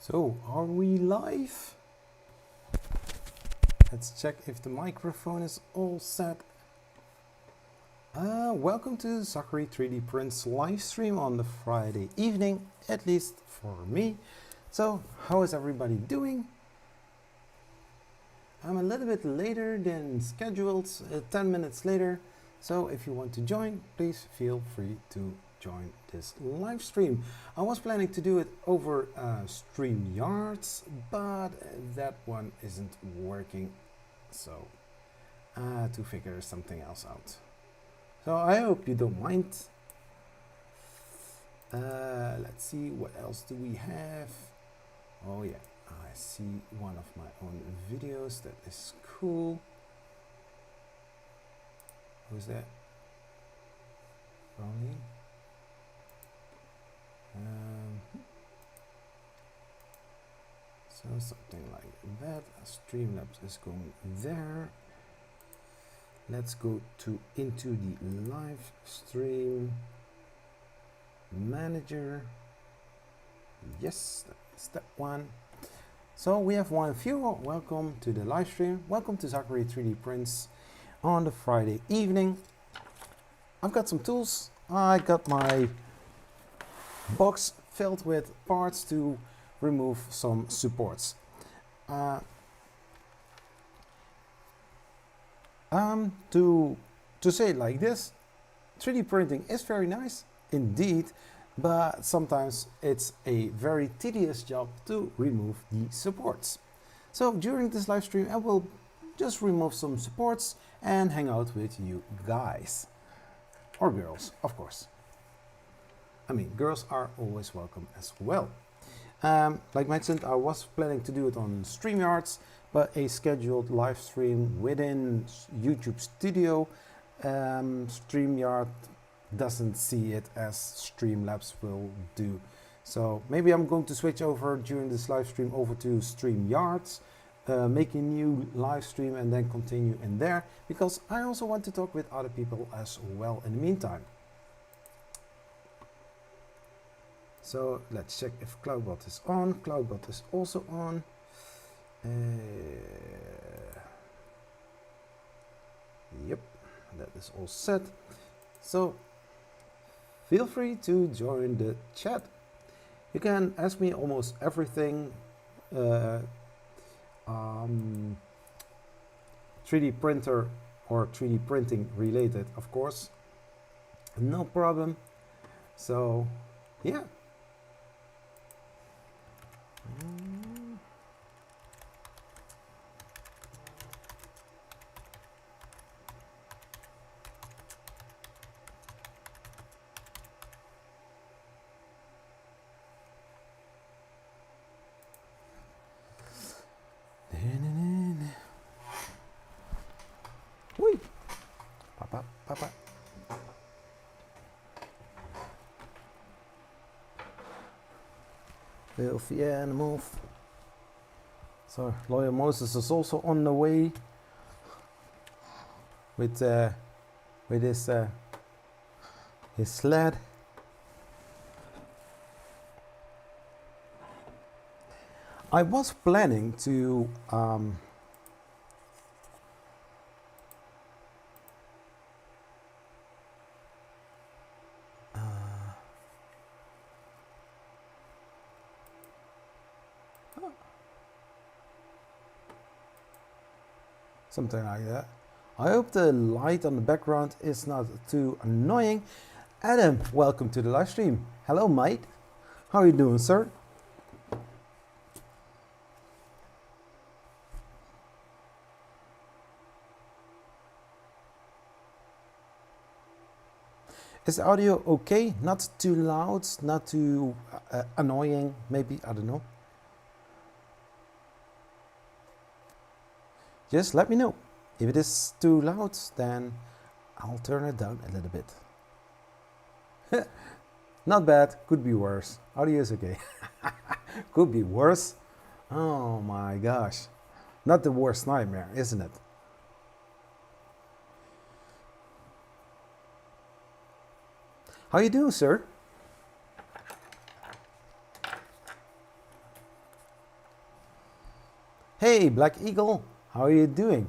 So, are we live? Let's check if the microphone is all set. Welcome to Zachary 3D Prints live stream on the Friday evening, at least for me. So, how is everybody doing? I'm a little bit later than scheduled, 10 minutes later. So, if you want to join, please feel free to join this live stream. I was planning to do it over StreamYard, but that one isn't working, so to figure something else out. So I hope you don't mind. Let's see, what else do we have? Oh yeah, I see one of my own videos. That is cool. Who's that? Ronnie? So something like that. Streamlabs is going there. Let's go into the live stream manager. Yes, that's that one. So we have one viewer. Welcome to the live stream. Welcome to Zachary 3D Prints on the Friday evening. I've got some tools. I got my box filled with parts to remove some supports. To say it like this, 3D printing is very nice indeed, but sometimes it's a very tedious job to remove the supports. So during this live stream, I will just remove some supports and hang out with you guys, or girls, of course. I mean, girls are always welcome as well. Like mentioned, I was planning to do it on StreamYard, but a scheduled live stream within YouTube Studio, StreamYard doesn't see it as Streamlabs will do. So maybe I'm going to switch over during this live stream over to StreamYard, make a new live stream and then continue in there, because I also want to talk with other people as well in the meantime. So let's check if CloudBot is on. CloudBot is also on. Yep, that is all set. So feel free to join the chat. You can ask me almost everything 3D printer or 3D printing related, of course. No problem. So yeah. Whee! Papa, papa. Filthy animal. So Lawyer Moses is also on the way with his sled. I was planning to something like that. I hope the light on the background is not too annoying. Adam, welcome to the live stream. Hello, mate. How are you doing, sir? Is the audio okay? Not too loud, not too annoying, maybe, I don't know. Just let me know. If it is too loud, then I'll turn it down a little bit. Not bad, could be worse. Audio is okay. Could be worse. Oh my gosh. Not the worst nightmare, isn't it? How you doing, sir? Hey, Black Eagle, how are you doing?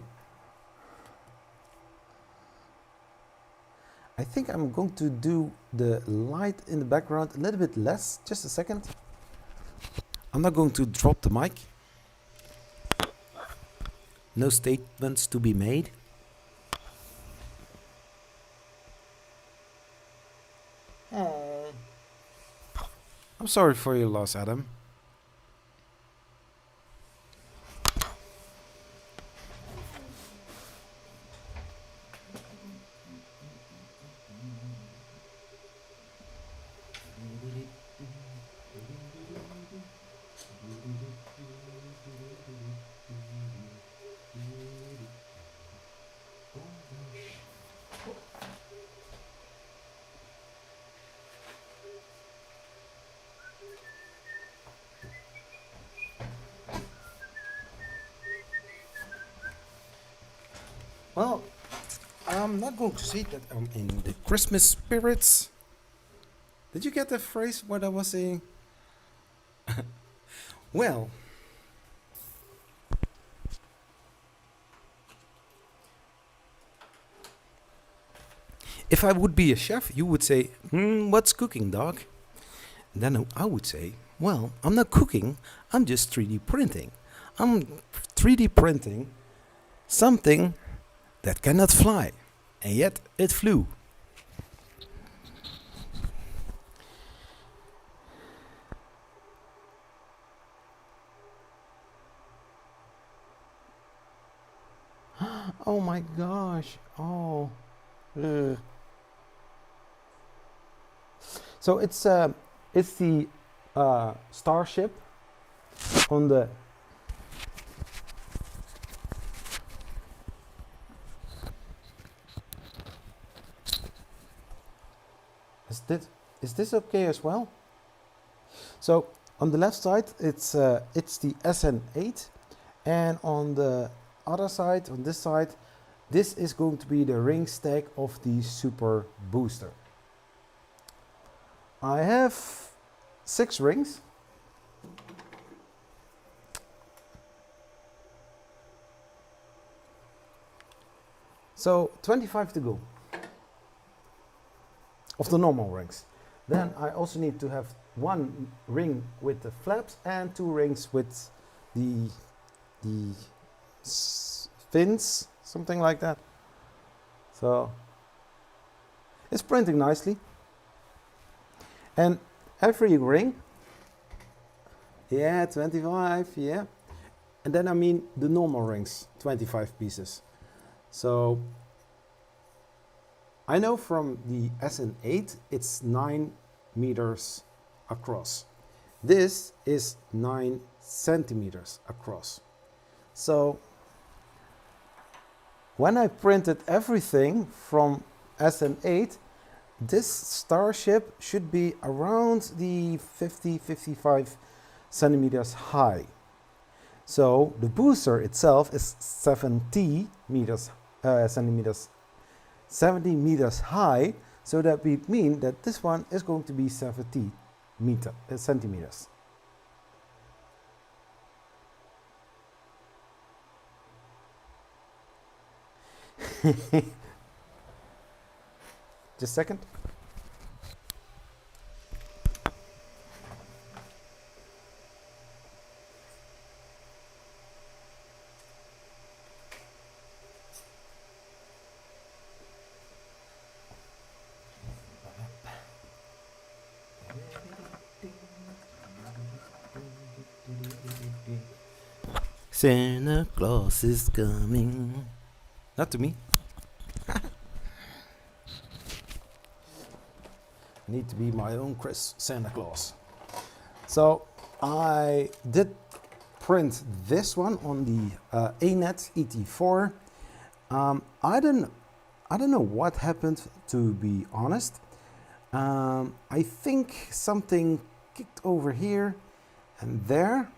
I think I'm going to do the light in the background a little bit less. Just a second. I'm not going to drop the mic. No statements to be made. I'm sorry for your loss, Adam. Well, I'm not going to say that I'm in the Christmas spirits. Did you get the phrase what I was saying? Well, if I would be a chef, you would say, what's cooking, dog? And then I would say, well, I'm not cooking, I'm just 3D printing. I'm 3D printing something that cannot fly, and yet it flew. Oh my gosh. Oh. Ugh. So it's the starship on the is this okay as well? So on the left side it's the SN8, and on the other side, on this side, this is going to be the ring stack of the super booster. I have 6 rings. So 25 to go of the normal rings. Then I also need to have 1 ring with the flaps and 2 rings with the fins, something like that. So it's printing nicely. And every ring, yeah, 25, yeah. And then I mean the normal rings, 25 pieces. So I know from the SN8 it's 9 meters across. This is 9 centimeters across. So when I printed everything from SN8, this starship should be around the 50-55 centimeters high. So the booster itself is 70 meters high, so that would mean that this one is going to be 70 centimeters. Just a second. Santa Claus is coming. Not to me. Need to be my own Santa Claus. So I did print this one on the ANET ET4. I don't know what happened, to be honest. I think something kicked over here and there.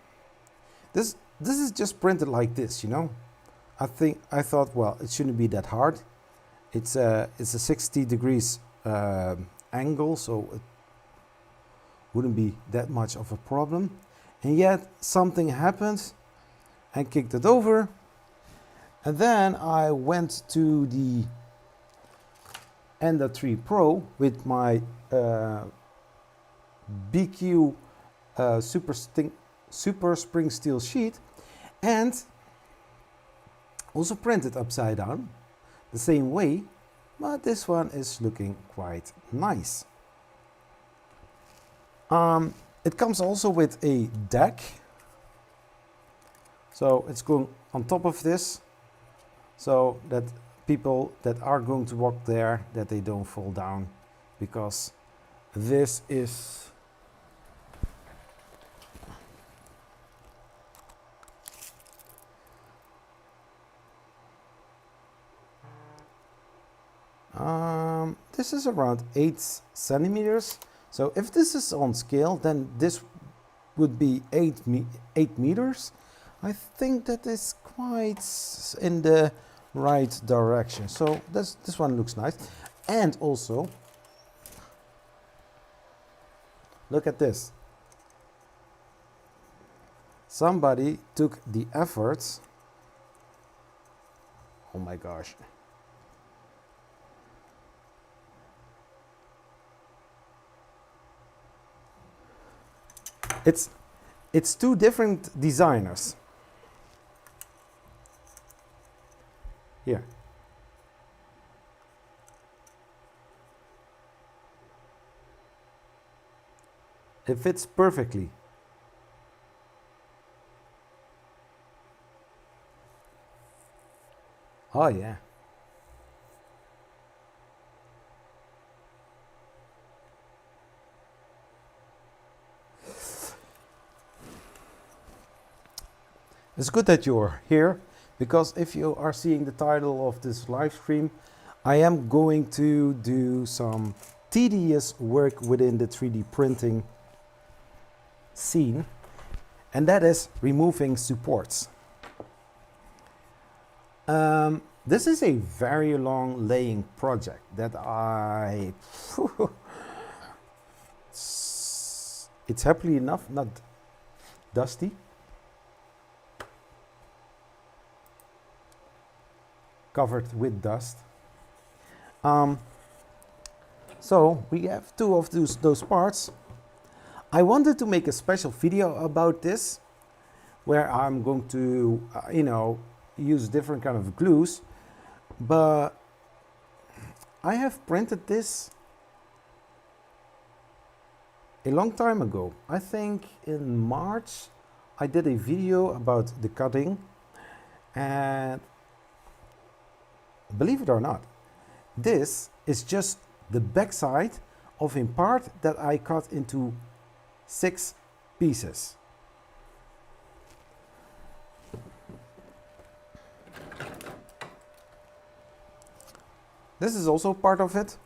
This is just printed like this, you know. I thought, well, it shouldn't be that hard. It's a 60 degrees angle, so it wouldn't be that much of a problem. And yet something happened and kicked it over. And then I went to the Ender 3 Pro with my BQ super spring steel sheet, and also printed upside down the same way, but this one is looking quite nice. It comes also with a deck, so it's going on top of this, so that people that are going to walk there, that they don't fall down, because this is this is around 8 centimeters. So if this is on scale, then this would be 8 meters. I think that is quite in the right direction. So this one looks nice. And also, look at this. Somebody took the efforts. Oh my gosh. It's two different designers. Here. It fits perfectly. Oh yeah. It's good that you're here, because if you are seeing the title of this live stream, I am going to do some tedious work within the 3D printing scene, and that is removing supports. This is a very long laying project that it's happily enough not dusty. Covered with dust. So we have two of those parts. I wanted to make a special video about this, where I'm going to, use different kind of glues, but I have printed this a long time ago. I think in March I did a video about the cutting, and believe it or not, this is just the backside of a part that I cut into 6 pieces. This is also part of it.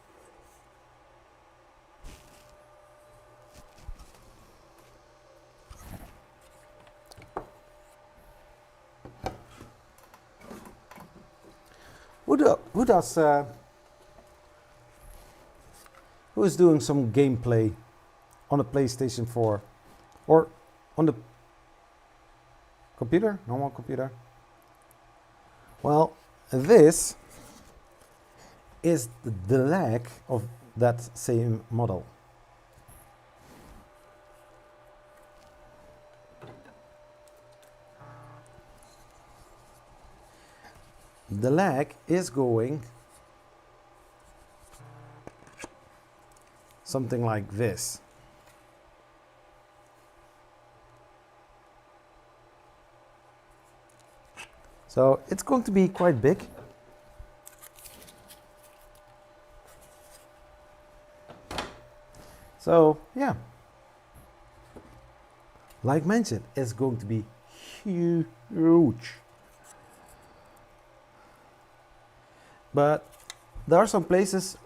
Who is doing some gameplay on a PlayStation 4 or on the computer, normal computer? Well, this is the leg of that same model. The leg is going something like this. So it's going to be quite big. So yeah, like mentioned, it's going to be huge. But there are some places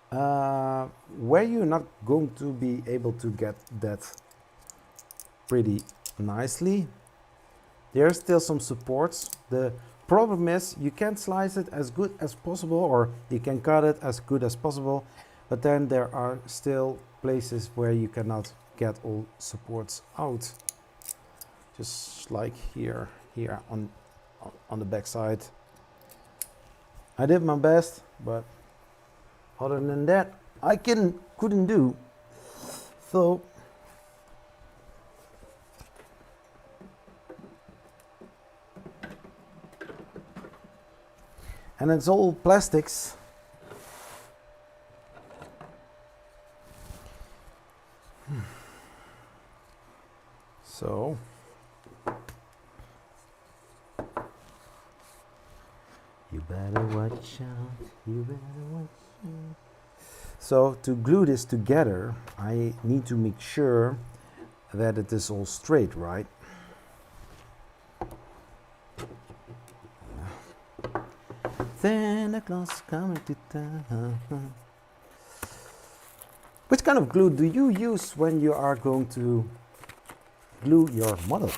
where you're not going to be able to get that pretty nicely. There are still some supports. The problem is you can't slice it as good as possible, or you can cut it as good as possible, but then there are still places where you cannot get all supports out. Just like here. here on the back side. I did my best, but other than that, I couldn't do. So and it's all plastics. So you better watch out, you better watch out. So to glue this together, I need to make sure that it is all straight, right? Santa Claus coming to town. Which kind of glue do you use when you are going to glue your model?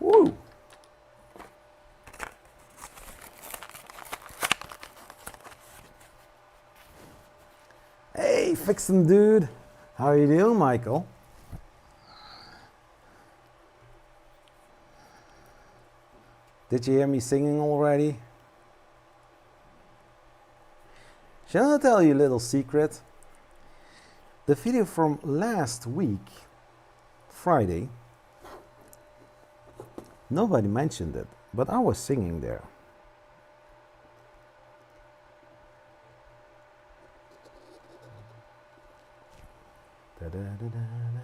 Woo! Hey, Fixin' dude! How are you doing, Michael? Did you hear me singing already? Shall I tell you a little secret? The video from last week, Friday, nobody mentioned it, but I was singing there. Da, da, da, da, da.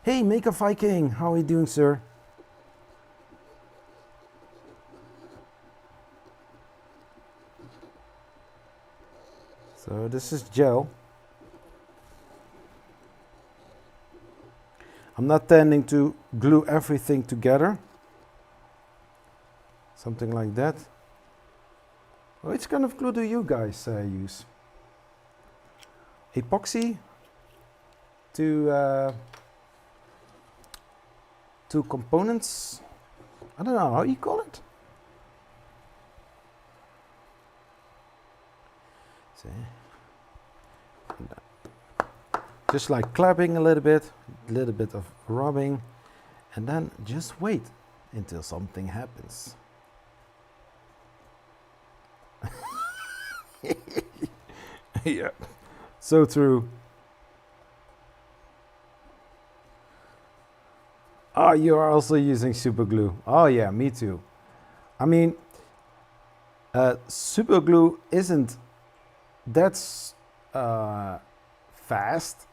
Hey, Maker Viking, how are you doing, sir? So this is gel. I'm not tending to glue everything together. Something like that. Which kind of glue do you guys use? Epoxy to components. I don't know how you call it. See. Just like clapping a little bit of rubbing, and then just wait until something happens. Yeah, so true. Oh, you are also using super glue. Oh yeah, me too. I mean, super glue isn't that fast.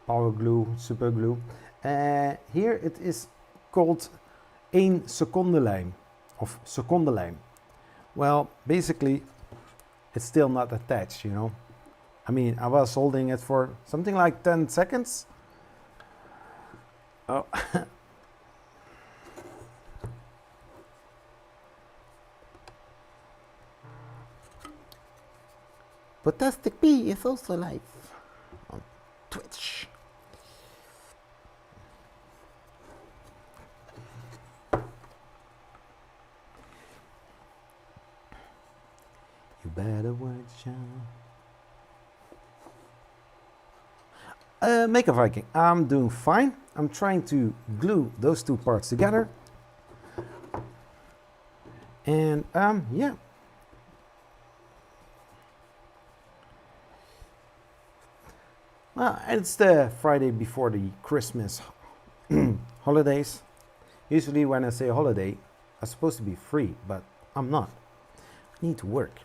Power glue, super glue. Here it is called 1 secondenlijm of secondenlijm. Well, basically, it's still not attached, you know. I mean, I was holding it for something like 10 seconds. Oh. Fantastic P is also live on Twitch. You better watch out. Maker Viking, I'm doing fine. I'm trying to glue those two parts together. And yeah. Well, it's the Friday before the Christmas holidays. Usually when I say holiday, I'm supposed to be free, but I'm not. I need to work.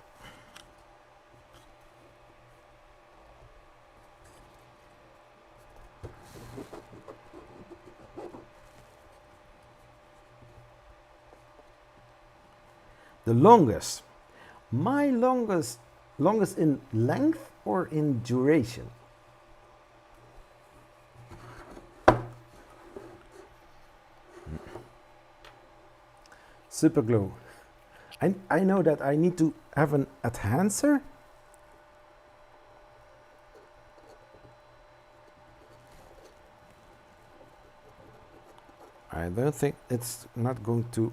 The longest. My longest in length or in duration? Super glue. I know that I need to have an enhancer. I don't think it's not going to.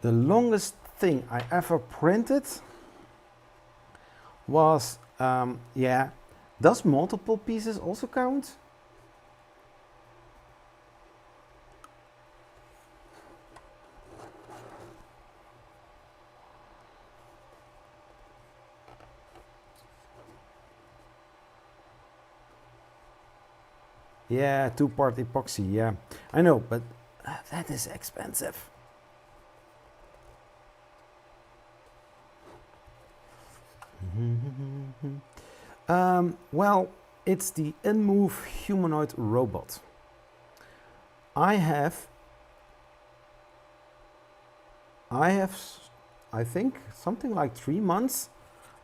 The longest thing I ever printed was, yeah, does multiple pieces also count? Yeah, 2-part epoxy, yeah. I know, but that is expensive. Well, it's the InMove humanoid robot. I think something like 3 months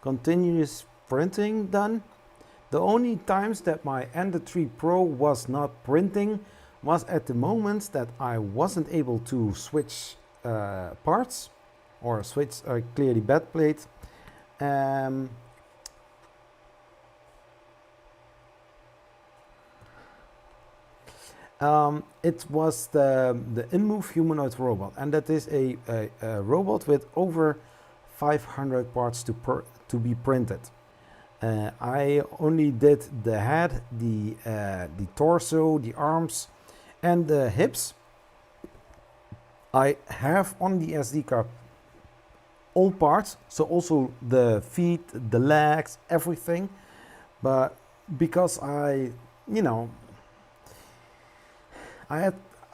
continuous printing done. The only times that my Ender 3 Pro was not printing was at the moments that I wasn't able to switch parts or switch clear the bed plate. It was the InMove humanoid robot, and that is a robot with over 500 parts to be printed. I only did the head, the torso, the arms, and the hips. I have on the SD card all parts, so also the feet, the legs, everything. But because I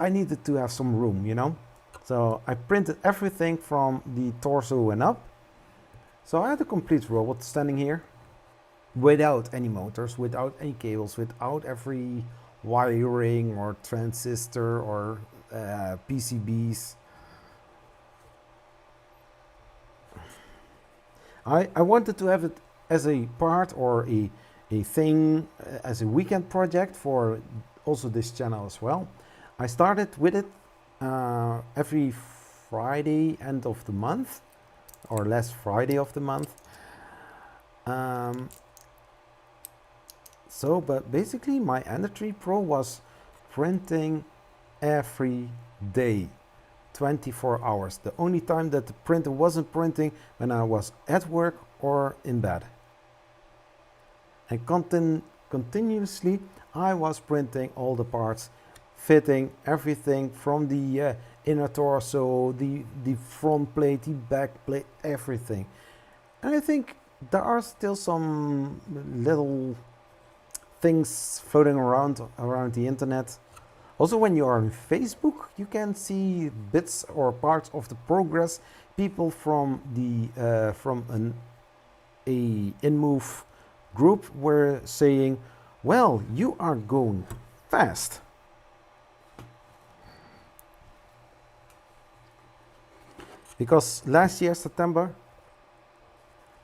needed to have some room, so I printed everything from the torso and up. So I had a complete robot standing here, without any motors, without any cables, without every wiring or transistor or PCBs. I wanted to have it as a part or a thing, as a weekend project for also this channel as well. I started with it every Friday end of the month, or last Friday of the month. But basically my Ender 3 Pro was printing every day, 24 hours. The only time that the printer wasn't printing when I was at work or in bed. And continuously I was printing all the parts, fitting everything from the inner torso, the front plate, the back plate, everything. And I think there are still some little things floating around the internet. Also, when you are on Facebook, you can see bits or parts of the progress. People from the a InMove group were saying, "Well, you are going fast." Because last year September,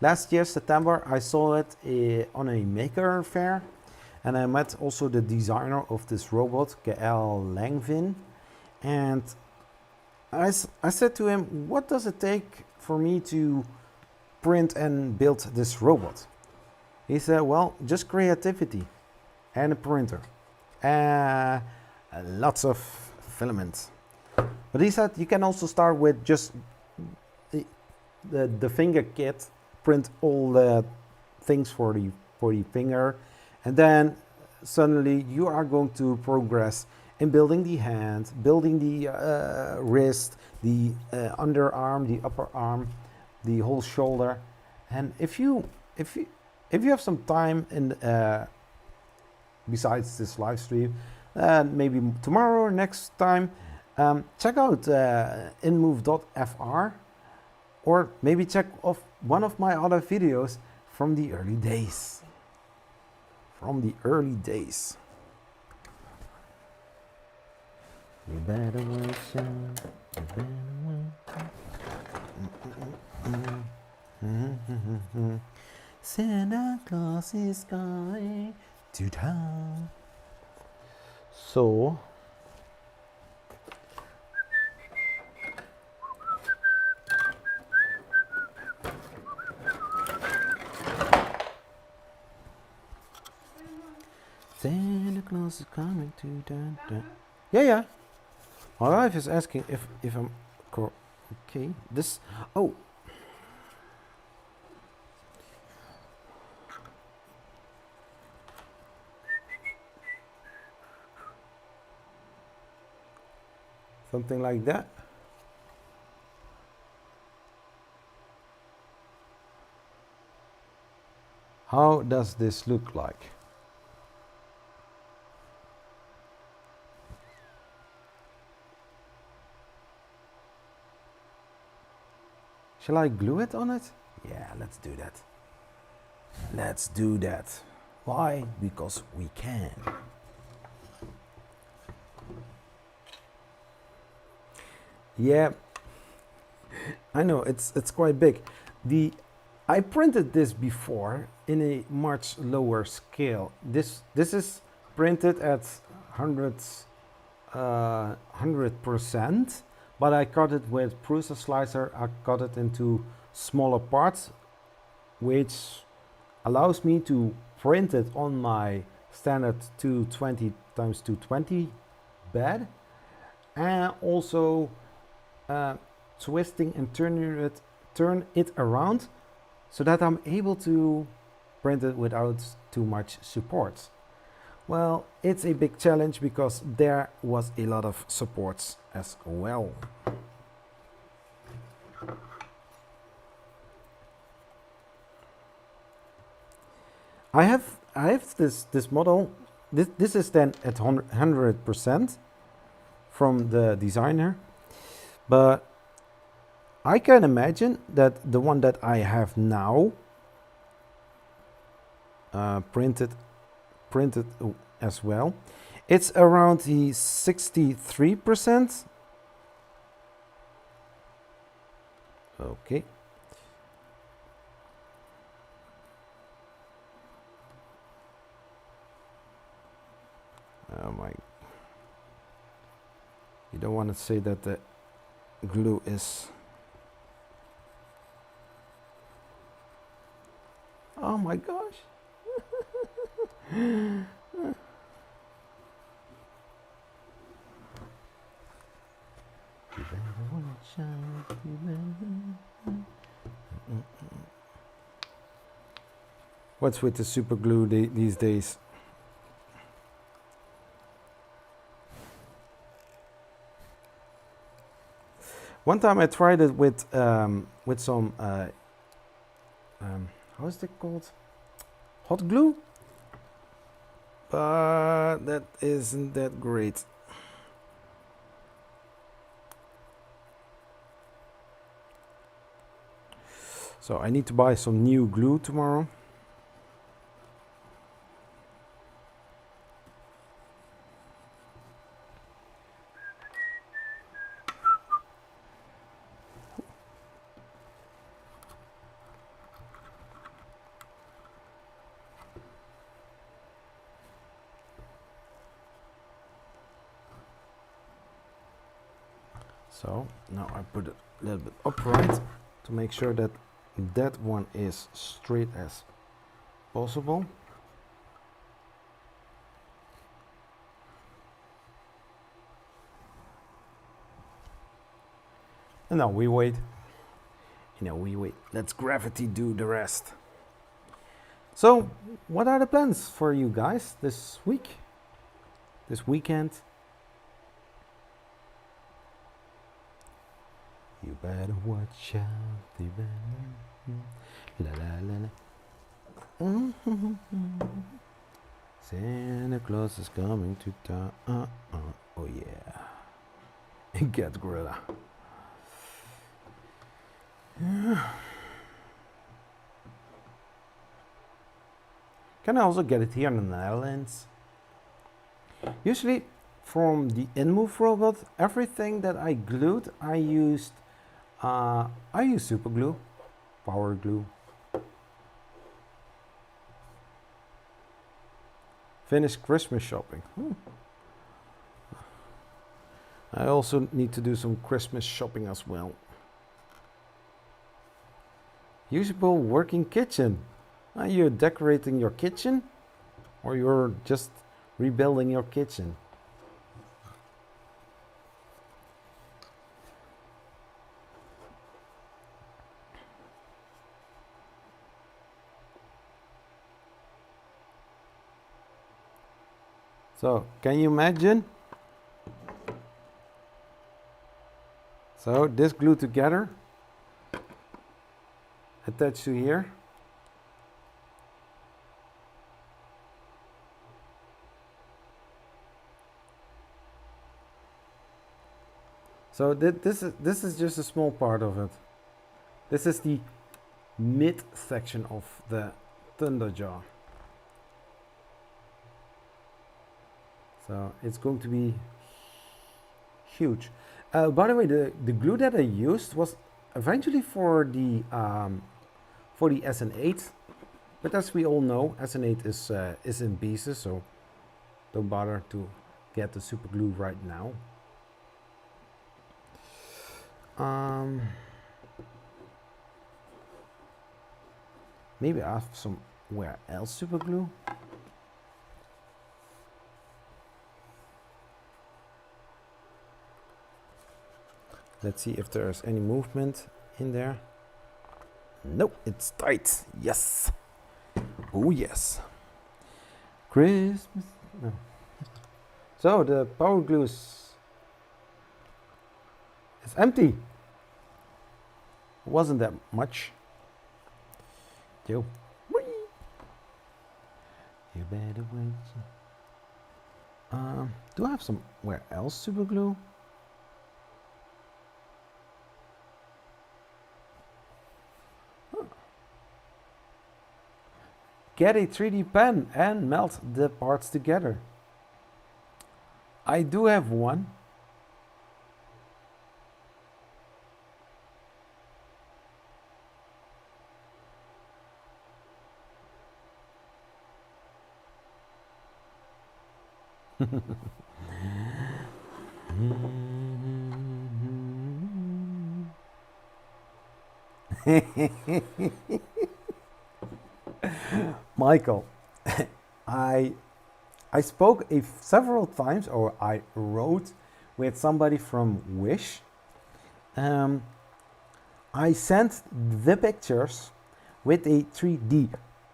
I saw it on a maker fair, and I met also the designer of this robot, Gael Langvin, and I said to him, "What does it take for me to print and build this robot?" He said, "Well, just creativity and a printer, lots of filaments." But he said you can also start with just the finger kit, print all the things for the finger, and then suddenly you are going to progress in building the hand, building the wrist, the underarm, the upper arm, the whole shoulder. And if you have some time in besides this live stream, maybe tomorrow or next time, check out inmove.fr, or maybe check off one of my other videos from the early days. You better wait, son. You better wait. Santa Claus is coming to town. So Santa Claus is coming to town. Yeah. My wife is asking if I'm Okay, this, oh. Something like that. How does this look like? Shall I glue it on it? Yeah, let's do that. Let's do that. Why? Because we can. Yeah, I know it's quite big. I printed this before in a much lower scale. This is printed at 100%, but I cut it with Prusa slicer. I cut it into smaller parts, which allows me to print it on my standard 220 x 220 bed, and also twisting and turn it around so that I'm able to print it without too much support. Well, it's a big challenge because there was a lot of supports as well. I have this model. This is then at 100% from the designer, but I can imagine that the one that I have now printed as well, it's around the 63%. Okay. Oh my. You don't want to say that the glue is. Oh my gosh. What's with the super glue these days? One time I tried it with some how is it called? Hot glue? But that isn't that great. So I need to buy some new glue tomorrow. So now I put it a little bit upright to make sure that that one is straight as possible. And now we wait. We wait. Let's gravity do the rest. So, what are the plans for you guys this week? This weekend? You better watch out. You better. La la la la. Santa Claus is coming to town. Oh yeah. Get gorilla. Can I also get it here in the Netherlands? Usually from the InMove robot, everything that I glued, I used super glue, power glue. Finished Christmas shopping. I also need to do some Christmas shopping as well. Usable working kitchen. Are you decorating your kitchen? Or you're just rebuilding your kitchen? So can you imagine? So this glued together, attached to here. So this is just a small part of it. This is the mid section of the thunder jar. So it's going to be huge. By the way, the glue that I used was eventually for the SN8, but as we all know, SN8 is in pieces, so don't bother to get the super glue right now. Maybe I have somewhere else super glue. Let's see if there's any movement in there. Nope, it's tight. Yes. Oh yes. Christmas. No. So the power glue is empty. Wasn't that much. Yo. Whee. You better wait. Do I have somewhere else super glue? Get a 3D pen and melt the parts together. I do have one. Michael, I spoke several times, or I wrote with somebody from Wish. I sent the pictures with a 3D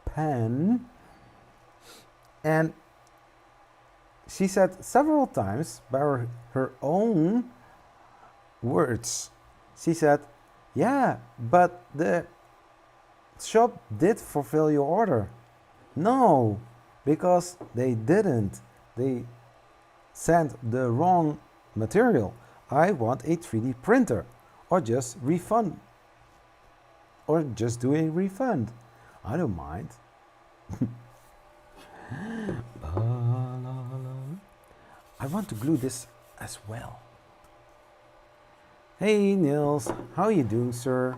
pen, and she said several times by her own words, she said, yeah, but the shop did fulfill your order. No, because they didn't. They sent the wrong material. I want a 3D printer, or just refund, or just do a refund. I don't mind. I want to glue this as well. Hey Niels, how are you doing, sir?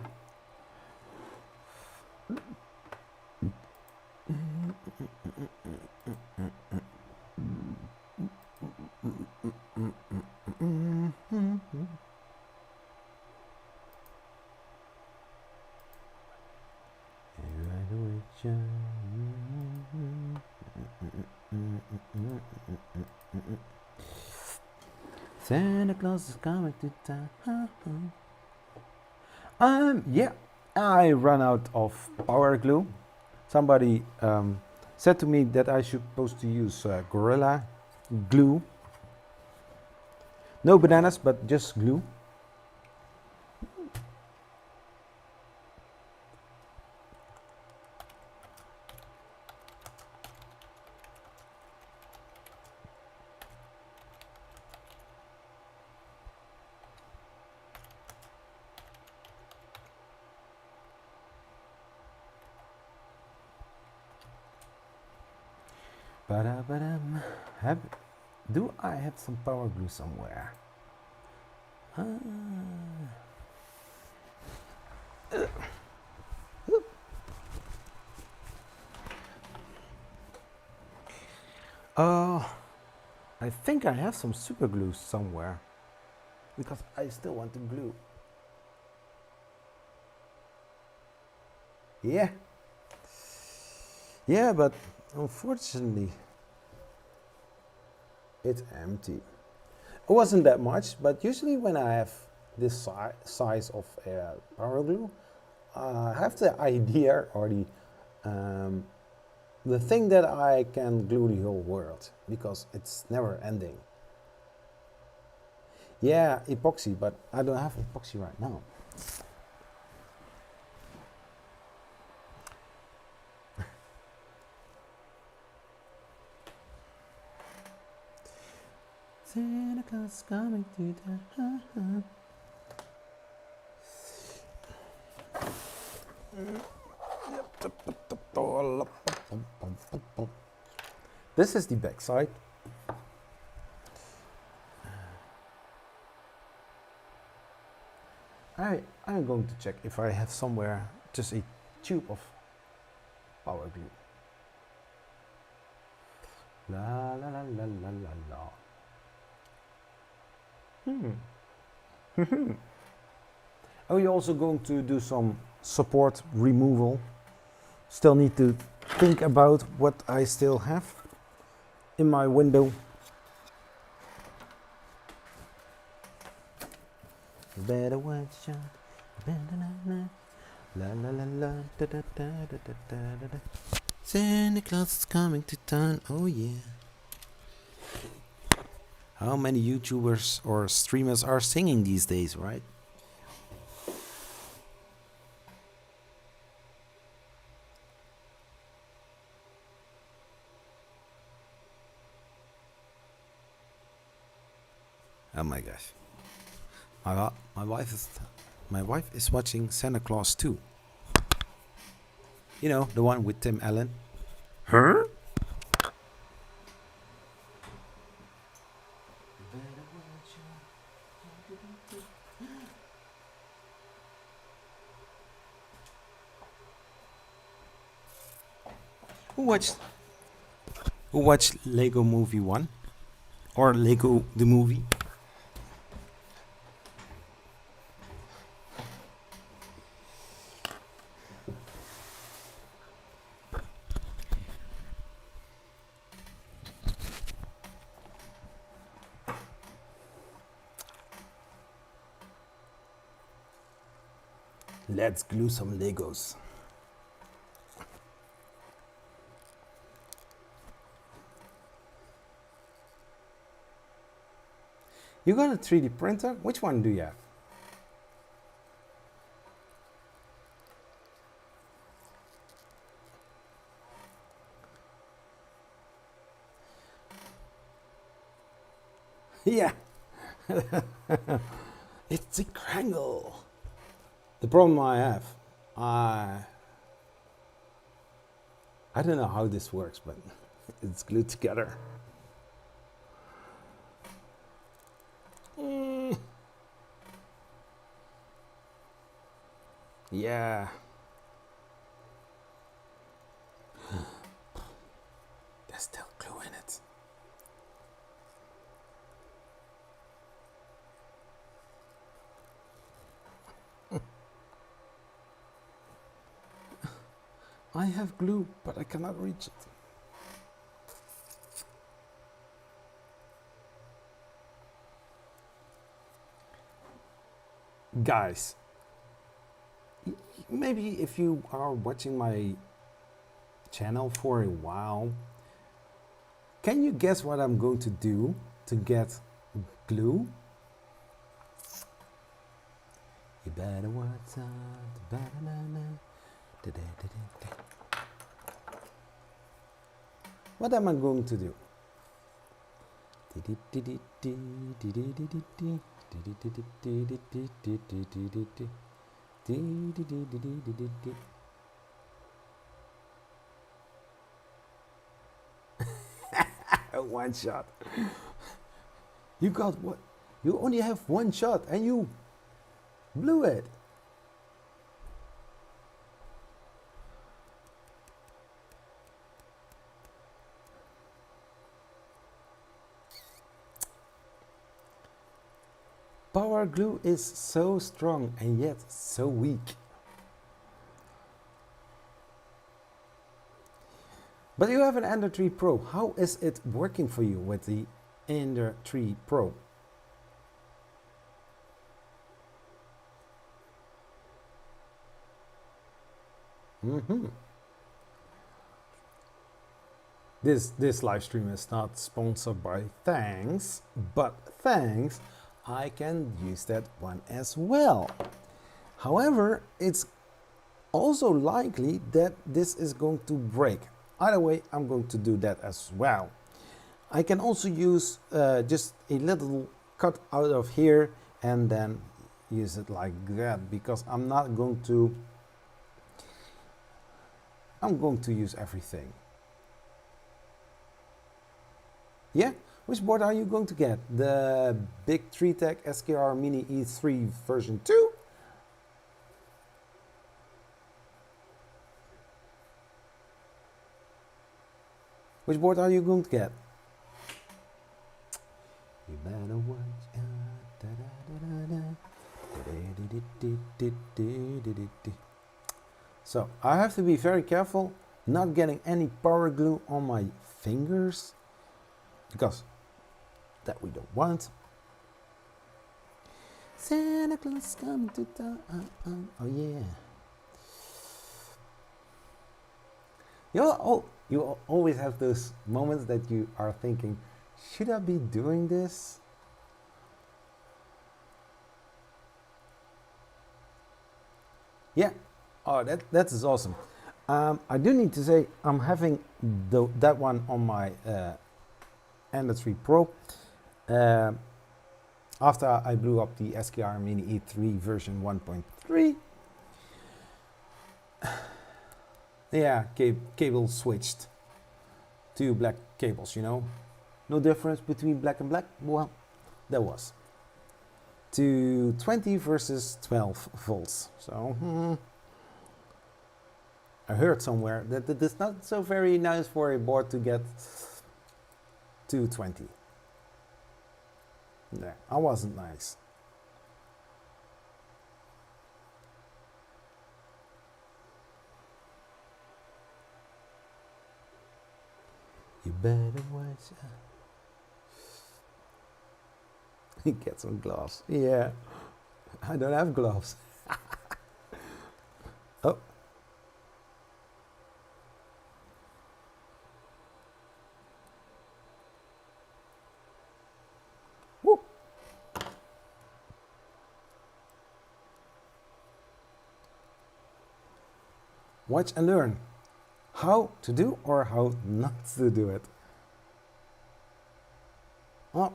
Santa Claus is coming to town. Yeah, I ran out of power glue. Somebody said to me that I should supposed to use Gorilla glue. No bananas, but just glue. Do I have some power glue somewhere? I think I have some super glue somewhere, because I still want to glue. Yeah, but unfortunately it's empty. It wasn't that much, but usually when I have this size of power glue, I have the idea or The thing that I can glue the whole world because it's never ending. Yeah, epoxy, but I don't have epoxy right now. Santa Claus coming to town. This is the back side. I'm going to check if I have somewhere just a tube of power glue. La la la la la la la. Are you also going to do some support removal? Still need to think about what I still have in my window. Better watch out. La la la la da da da da da da da. Santa Claus is coming to town. Oh yeah. How many YouTubers or streamers are singing these days, right? Oh my gosh. My wife is watching Santa Claus 2. You know, the one with Tim Allen. Huh? Who watched Lego Movie 1? Or Lego the movie? Let's glue some Legos. You got a 3D printer? Which one do you have? Yeah. It's a Krangle. The problem I have, I don't know how this works, but it's glued together. Yeah. There's still glue in it. I have glue, but I cannot reach it. Guys, maybe if you are watching my channel for a while, can you guess what I'm going to do to get glue? You better watch out. What am I going to do? One shot. You got what? You only have one shot and you blew it. Power glue is so strong and yet so weak. But you have an Ender 3 Pro. How is it working for you with the Ender 3 Pro? This live stream is not sponsored by Thanks, but thanks, I can use that one as well. However, it's also likely that this is going to break. Either way, I'm going to do that as well. I can also use just a little cut out of here and then use it like that, because I'm going to use everything. Yeah, which board are you going to get? The big 3-tech SKR Mini E3 version 2? Which board are you going to get? You better watch out. So I have to be very careful not getting any power glue on my fingers, because that we don't want. Santa Claus coming to town. Oh yeah. You always have those moments that you are thinking, should I be doing this? Yeah. Oh, that is awesome. I do need to say I'm having that one on my Ender 3 Pro. After I blew up the SKR Mini E3 version 1.3. Yeah, cable switched. 2 black cables, you know. No difference between black and black? Well, there was. To 20 versus 12 volts. So, I heard somewhere that it is not so very nice for a board to get 220. Yeah, I wasn't nice. You better watch out. Get some gloves. Yeah, I don't have gloves. Oh. Woo. Watch and learn how to do or how not to do it. Oh.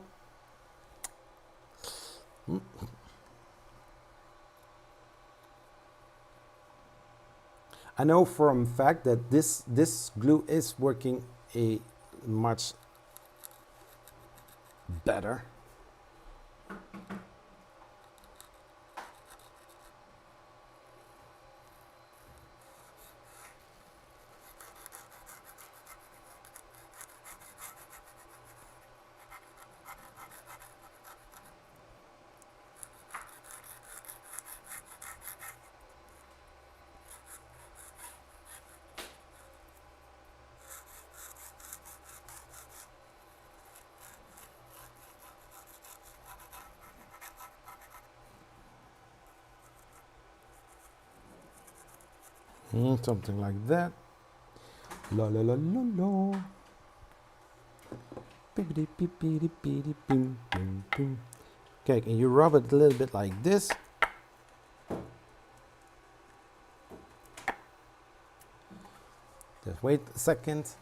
I know from fact that this glue is working a much better. Something like that. La la la la la. Beepity beepity beepity boom boom boom. Okay, and you rub it a little bit like this. Just wait a second.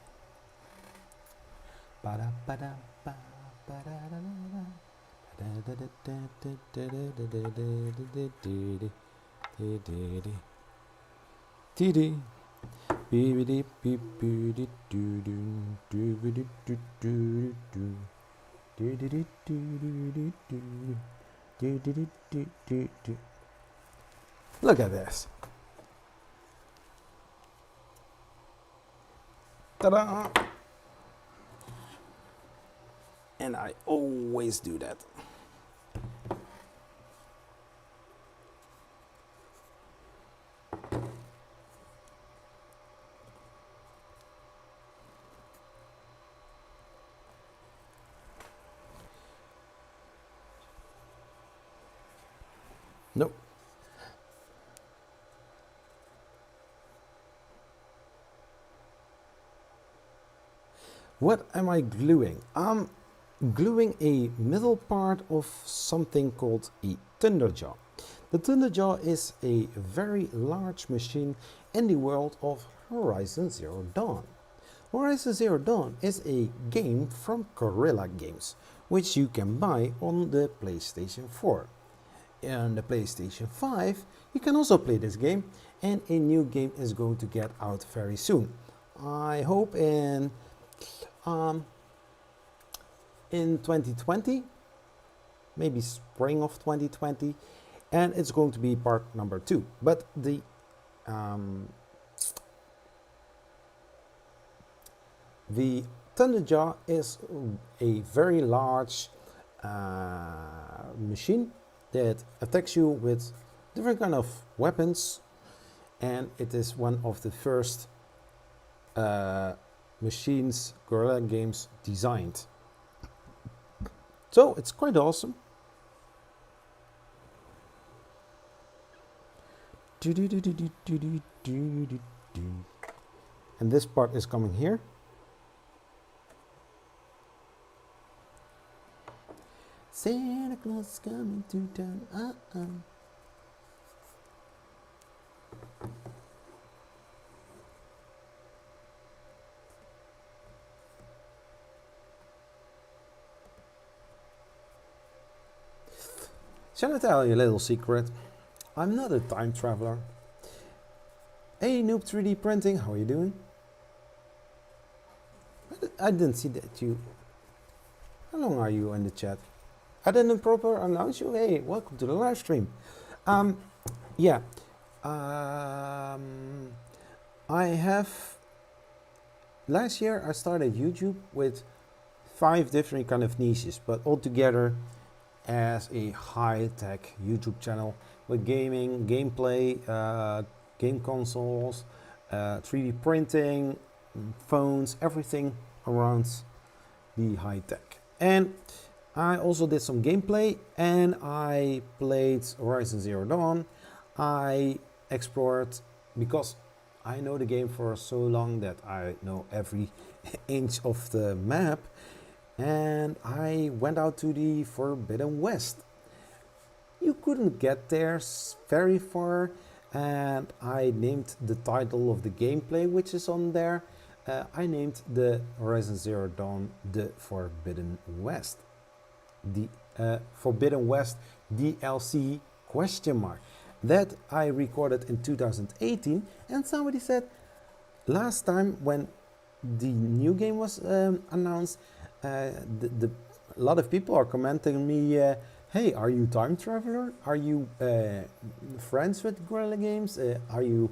TD. Look at this. Ta-da! And I always do that. Nope. What am I gluing? I'm gluing a middle part of something called a Thunderjaw. The Thunderjaw is a very large machine in the world of Horizon Zero Dawn. Horizon Zero Dawn is a game from Guerrilla Games, which you can buy on the PlayStation 4. On the PlayStation 5, you can also play this game, and a new game is going to get out very soon. I hope in 2020, maybe spring of 2020, and it's going to be part number 2. But the Thunderjaw is a very large machine that attacks you with different kind of weapons, and it is one of the first machines Guerrilla Games designed. So it's quite awesome. And this part is coming here. Santa Claus is coming to town. Shall I tell you a little secret? I'm not a time traveler. Hey, Noob 3D Printing, how are you doing? I didn't see that you... How long are you in the chat? I didn't proper announce you. Hey, welcome to the live stream. Yeah. I have... Last year I started YouTube with 5 different kind of niches, but all together as a high-tech YouTube channel with gaming, gameplay, game consoles, 3D printing, phones, everything around the high-tech. And I also did some gameplay, and I played Horizon Zero Dawn. I explored, because I know the game for so long that I know every inch of the map, and I went out to the Forbidden West. You couldn't get there very far, and I named the title of the gameplay, which is on there. I named the Horizon Zero Dawn The Forbidden West. The Forbidden West DLC question mark. That I recorded in 2018, and somebody said last time when the new game was announced, a lot of people are commenting me, hey, are you time traveler? Are you friends with Guerrilla Games? Are you...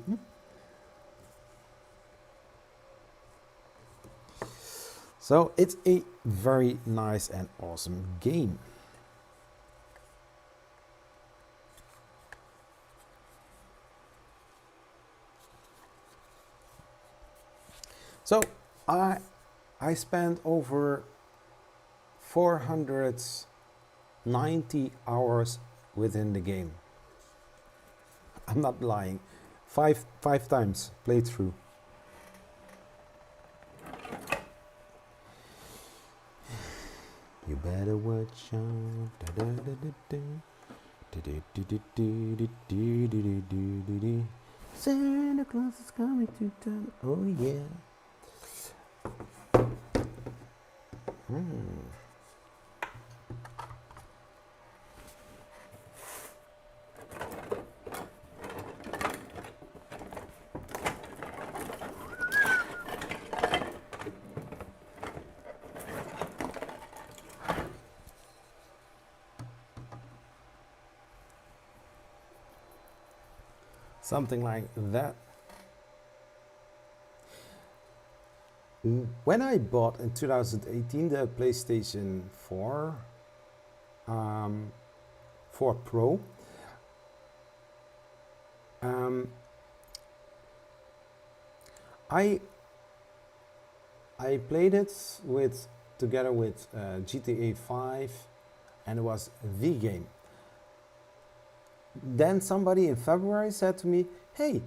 So it's a very nice and awesome game. So I spent over 490 hours within the game. I'm not lying. Five times played through. You better watch out. Santa Claus is coming to town. Oh yeah. Something like that. When I bought in 2018 the PlayStation 4 Pro, I played it together with GTA 5, and it was the game. Then somebody in February said to me, hey,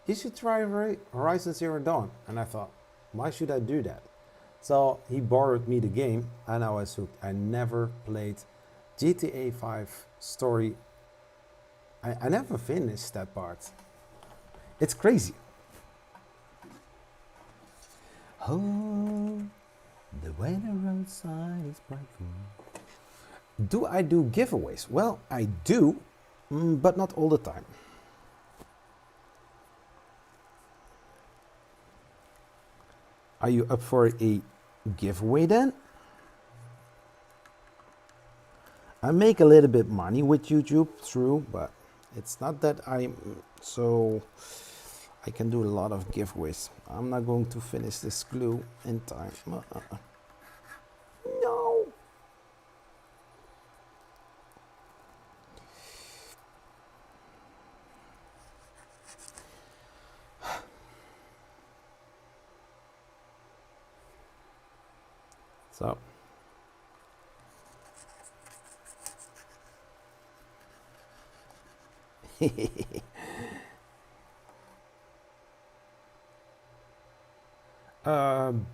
you should try Horizon Zero Dawn. And I thought, why should I do that? So he borrowed me the game and I was hooked. I never played GTA 5 story. I never finished that part. It's crazy. Oh, the weather outside is frightful. Do I do giveaways? Well, I do, but not all the time. Are you up for a giveaway then? I make a little bit money with YouTube, true, but it's not that so I can do a lot of giveaways. I'm not going to finish this glue in time. No. So.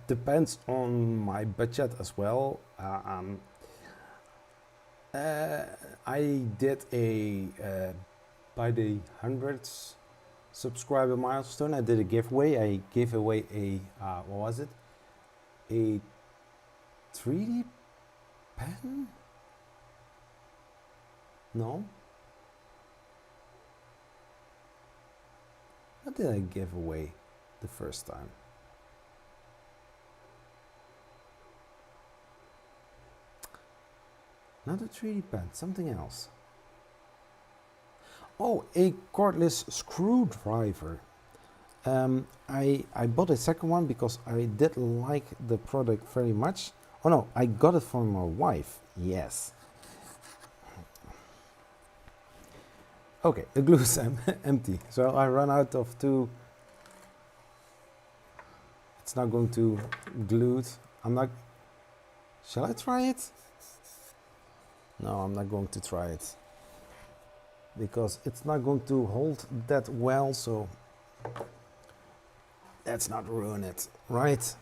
Depends on my budget as well. I did a by the hundreds subscriber milestone. I did a giveaway. I gave away a what was it? A 3D pen? No. What did I give away the first time? Not a 3D pen, something else. Oh, a cordless screwdriver. I bought a second one because I did like the product very much. Oh no, I got it from my wife. Yes. Okay, the glue is empty. So I run out of 2. It's not going to glue it. I'm not. Shall I try it? No, I'm not going to try it. Because it's not going to hold that well, so let's not ruin it, right?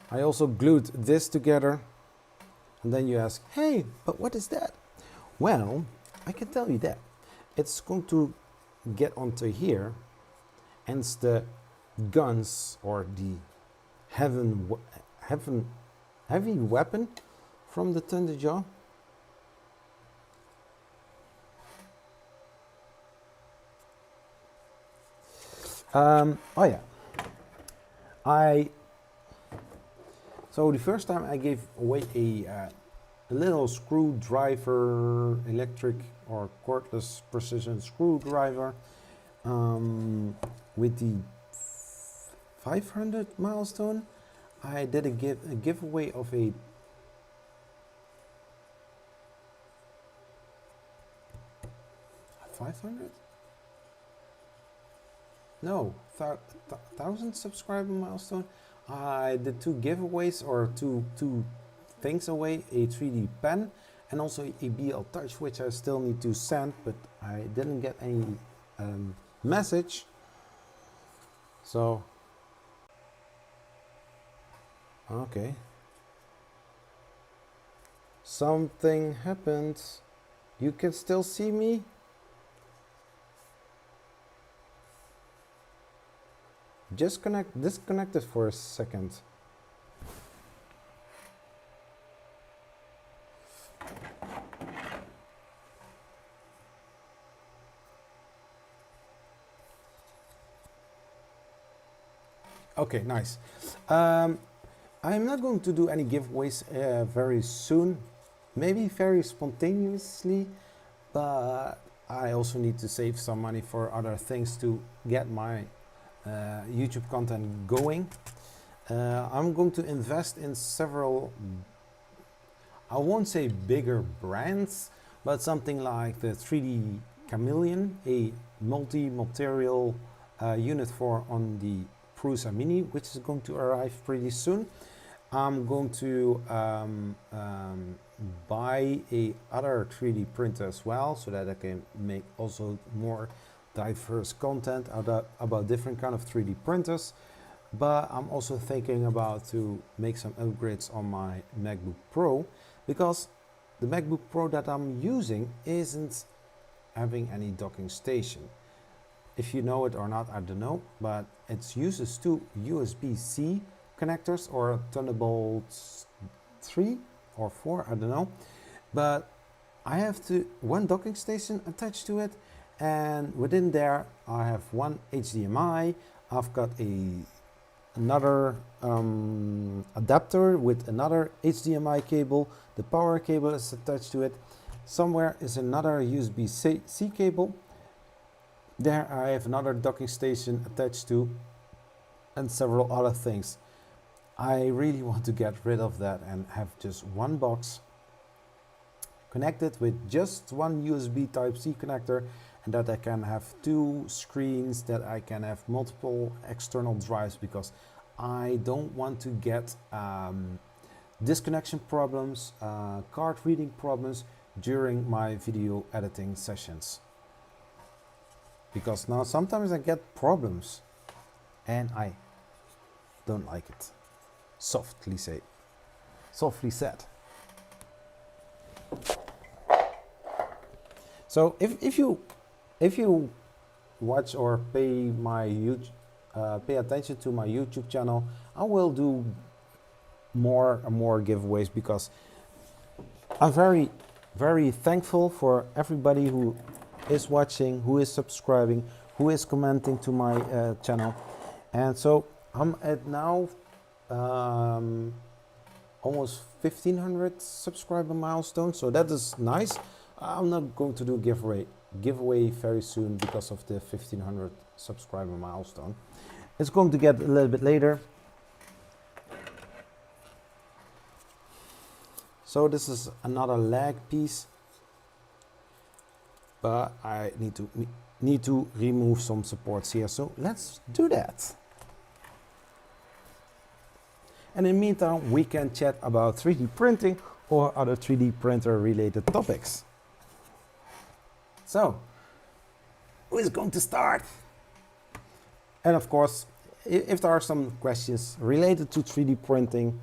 I also glued this together, and then you ask, hey, but what is that? Well, I can tell you that. It's going to get onto here, and it's the guns or the heavy weapon from the Thunderjaw. Oh yeah, so the first time I gave away a little screwdriver, electric or cordless precision screwdriver with the 500 milestone. I did a giveaway of a 500? No, 1,000 subscriber milestone. I did 2 giveaways or two things away, a 3D pen and also a BL Touch, which I still need to send, but I didn't get any message. So, okay. Something happened. You can still see me? Just disconnect it for a second. Okay, nice. I'm not going to do any giveaways very soon, maybe very spontaneously, but I also need to save some money for other things to get my YouTube content going. I'm going to invest in several, I won't say bigger brands, but something like the 3D Chameleon, a multi-material unit for on the Prusa Mini, which is going to arrive pretty soon. I'm going to buy a other 3D printer as well, so that I can make also more diverse content about different kind of 3D printers. But I'm also thinking about to make some upgrades on my MacBook Pro, because the MacBook Pro that I'm using isn't having any docking station. If you know it or not, I don't know, but it uses two USB-C connectors or Thunderbolt 3 or 4, I don't know. But I have one docking station attached to it, and within there I have one HDMI. I've got another adapter with another HDMI cable. The power cable is attached to it. Somewhere is another USB-C cable. There I have another docking station attached to, and several other things. I really want to get rid of that and have just one box connected with just one USB Type-C connector, and that I can have two screens, that I can have multiple external drives, because I don't want to get disconnection problems, card reading problems during my video editing sessions. Because now sometimes I get problems and I don't like it. Softly said. So if you watch or pay attention to my YouTube channel, I will do more and more giveaways, because I'm very, very thankful for everybody who is watching, who is subscribing, who is commenting to my channel. And so I'm at now almost 1500 subscriber milestone, so that is nice. I'm not going to do giveaway very soon because of the 1500 subscriber milestone. It's going to get a little bit later. So this is another leg piece, but I need to remove some supports here, so let's do that. And in the meantime, we can chat about 3D printing or other 3D printer related topics. So, who is going to start? And of course, if there are some questions related to 3D printing,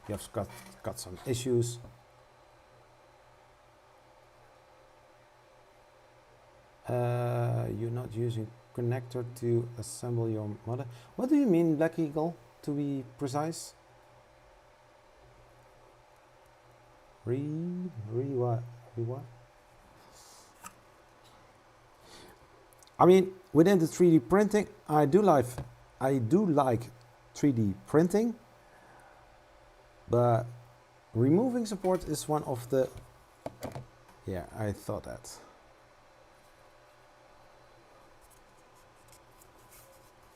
you have got some issues, you're not using connector to assemble your model. What do you mean, Black Eagle, to be precise? What? I mean, within the 3D printing, I do like 3D printing, but removing support is one of the, yeah, I thought that.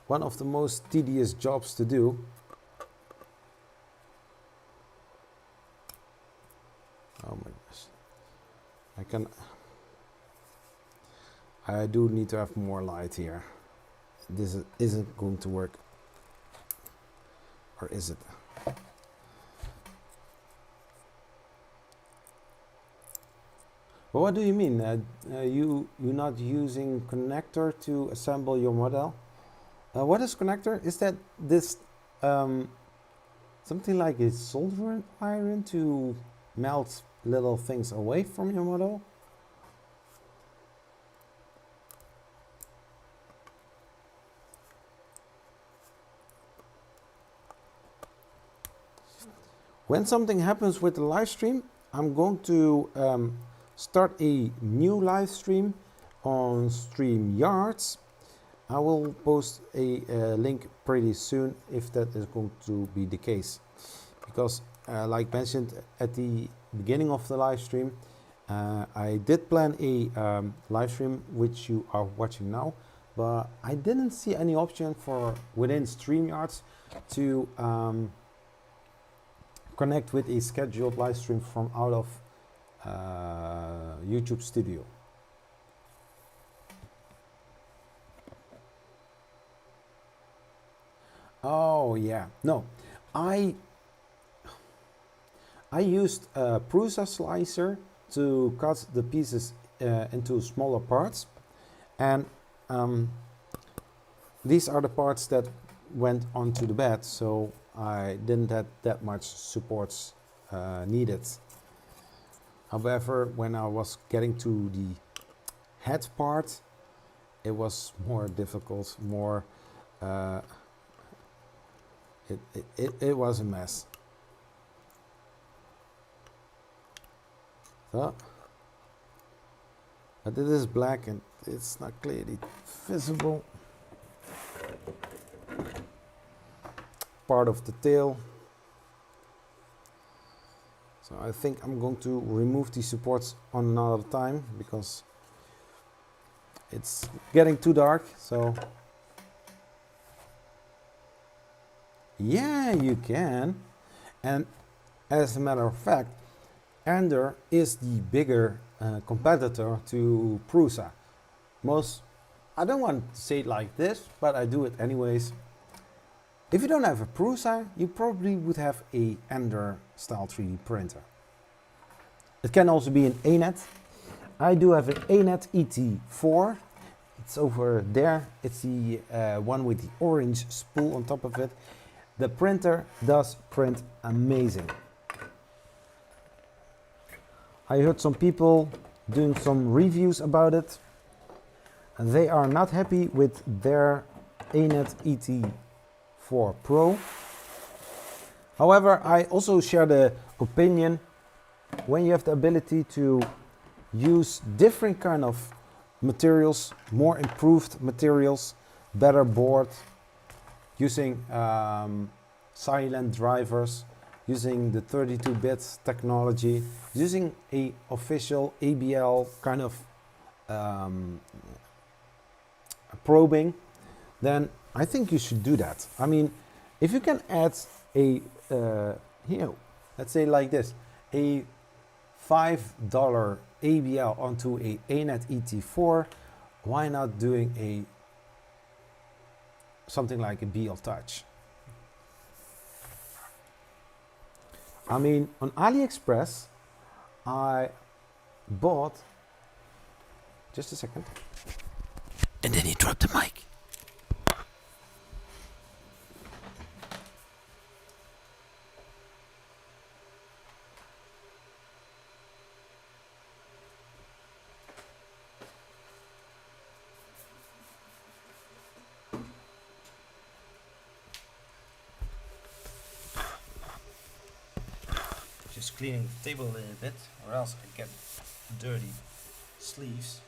One of the most tedious jobs to do. Oh my gosh. I do need to have more light here. This isn't going to work. Or is it? Well, what do you mean? You're not using connector to assemble your model? What is connector? Is that this something like a soldering iron to melt little things away from your model? When something happens with the live stream, I'm going to start a new live stream on StreamYards. I will post a link pretty soon if that is going to be the case, because like mentioned at the beginning of the live stream, I did plan a live stream which you are watching now, but I didn't see any option for within StreamYards to connect with a scheduled live stream from out of YouTube Studio. Oh yeah, no, I I used a Prusa slicer to cut the pieces into smaller parts, and these are the parts that went onto the bed, so I didn't have that much supports needed. However, when I was getting to the head part, it was more difficult, more it was a mess. So, but it is black and it's not clearly visible. Part of the tail. So I think I'm going to remove these supports on another time because it's getting too dark. So yeah, you can. And as a matter of fact, Ender is the bigger competitor to Prusa. I don't want to say it like this, but I do it anyways. If you don't have a Prusa, you probably would have a Ender style 3D printer. It can also be an ANET. I do have an ANET ET4. It's over there. It's the one with the orange spool on top of it. The printer does print amazing. I heard some people doing some reviews about it. And they are not happy with their ANET ET4 Pro. However, I also share the opinion when you have the ability to use different kind of materials, more improved materials, better board, using silent drivers, using the 32-bit technology, using a official ABL kind of probing, then I think you should do that. I mean, if you can add a, let's say like this, a $5 ABL onto a ANET ET4, why not doing something like a BL Touch? I mean, on AliExpress, I bought, just a second, and then he dropped the mic. Just cleaning the table a little bit, or else I get dirty sleeves.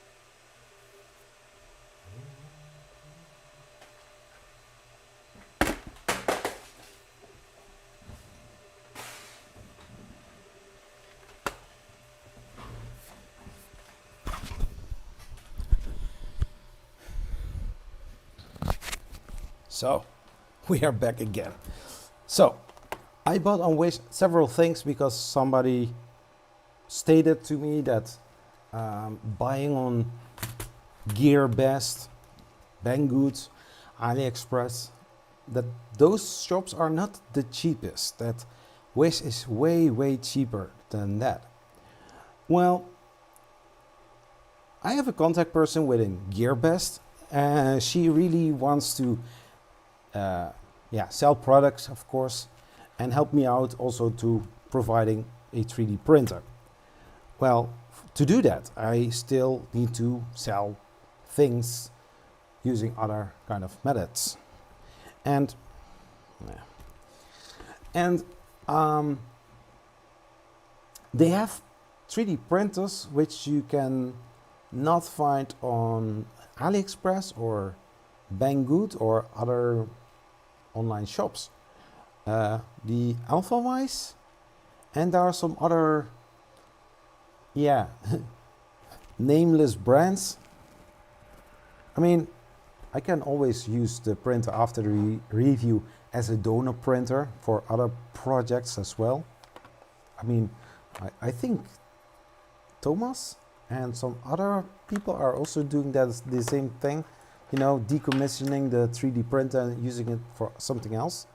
So, we are back again. So, I bought on Wish several things because somebody stated to me that buying on GearBest, Banggood, AliExpress, that those shops are not the cheapest. That Wish is way cheaper than that. Well, I have a contact person within GearBest, and she really wants to sell products, of course, and help me out also to providing a 3D printer. Well, to do that, I still need to sell things using other kind of methods. And they have 3D printers which you can not find on AliExpress or Banggood or other online shops. The AlphaWise, and there are some other nameless brands. I mean, I can always use the printer after the review as a donor printer for other projects as well. I mean, I think Thomas and some other people are also doing the same thing, you know, decommissioning the 3D printer and using it for something else.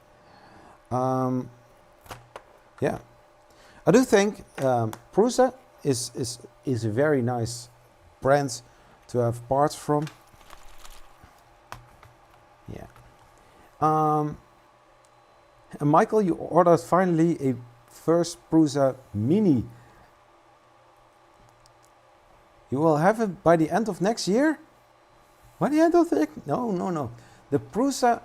I do think Prusa is a very nice brand to have parts from. Yeah. And Michael, you ordered finally a first Prusa Mini. You will have it by the end of next year? By the end of the... No. The Prusa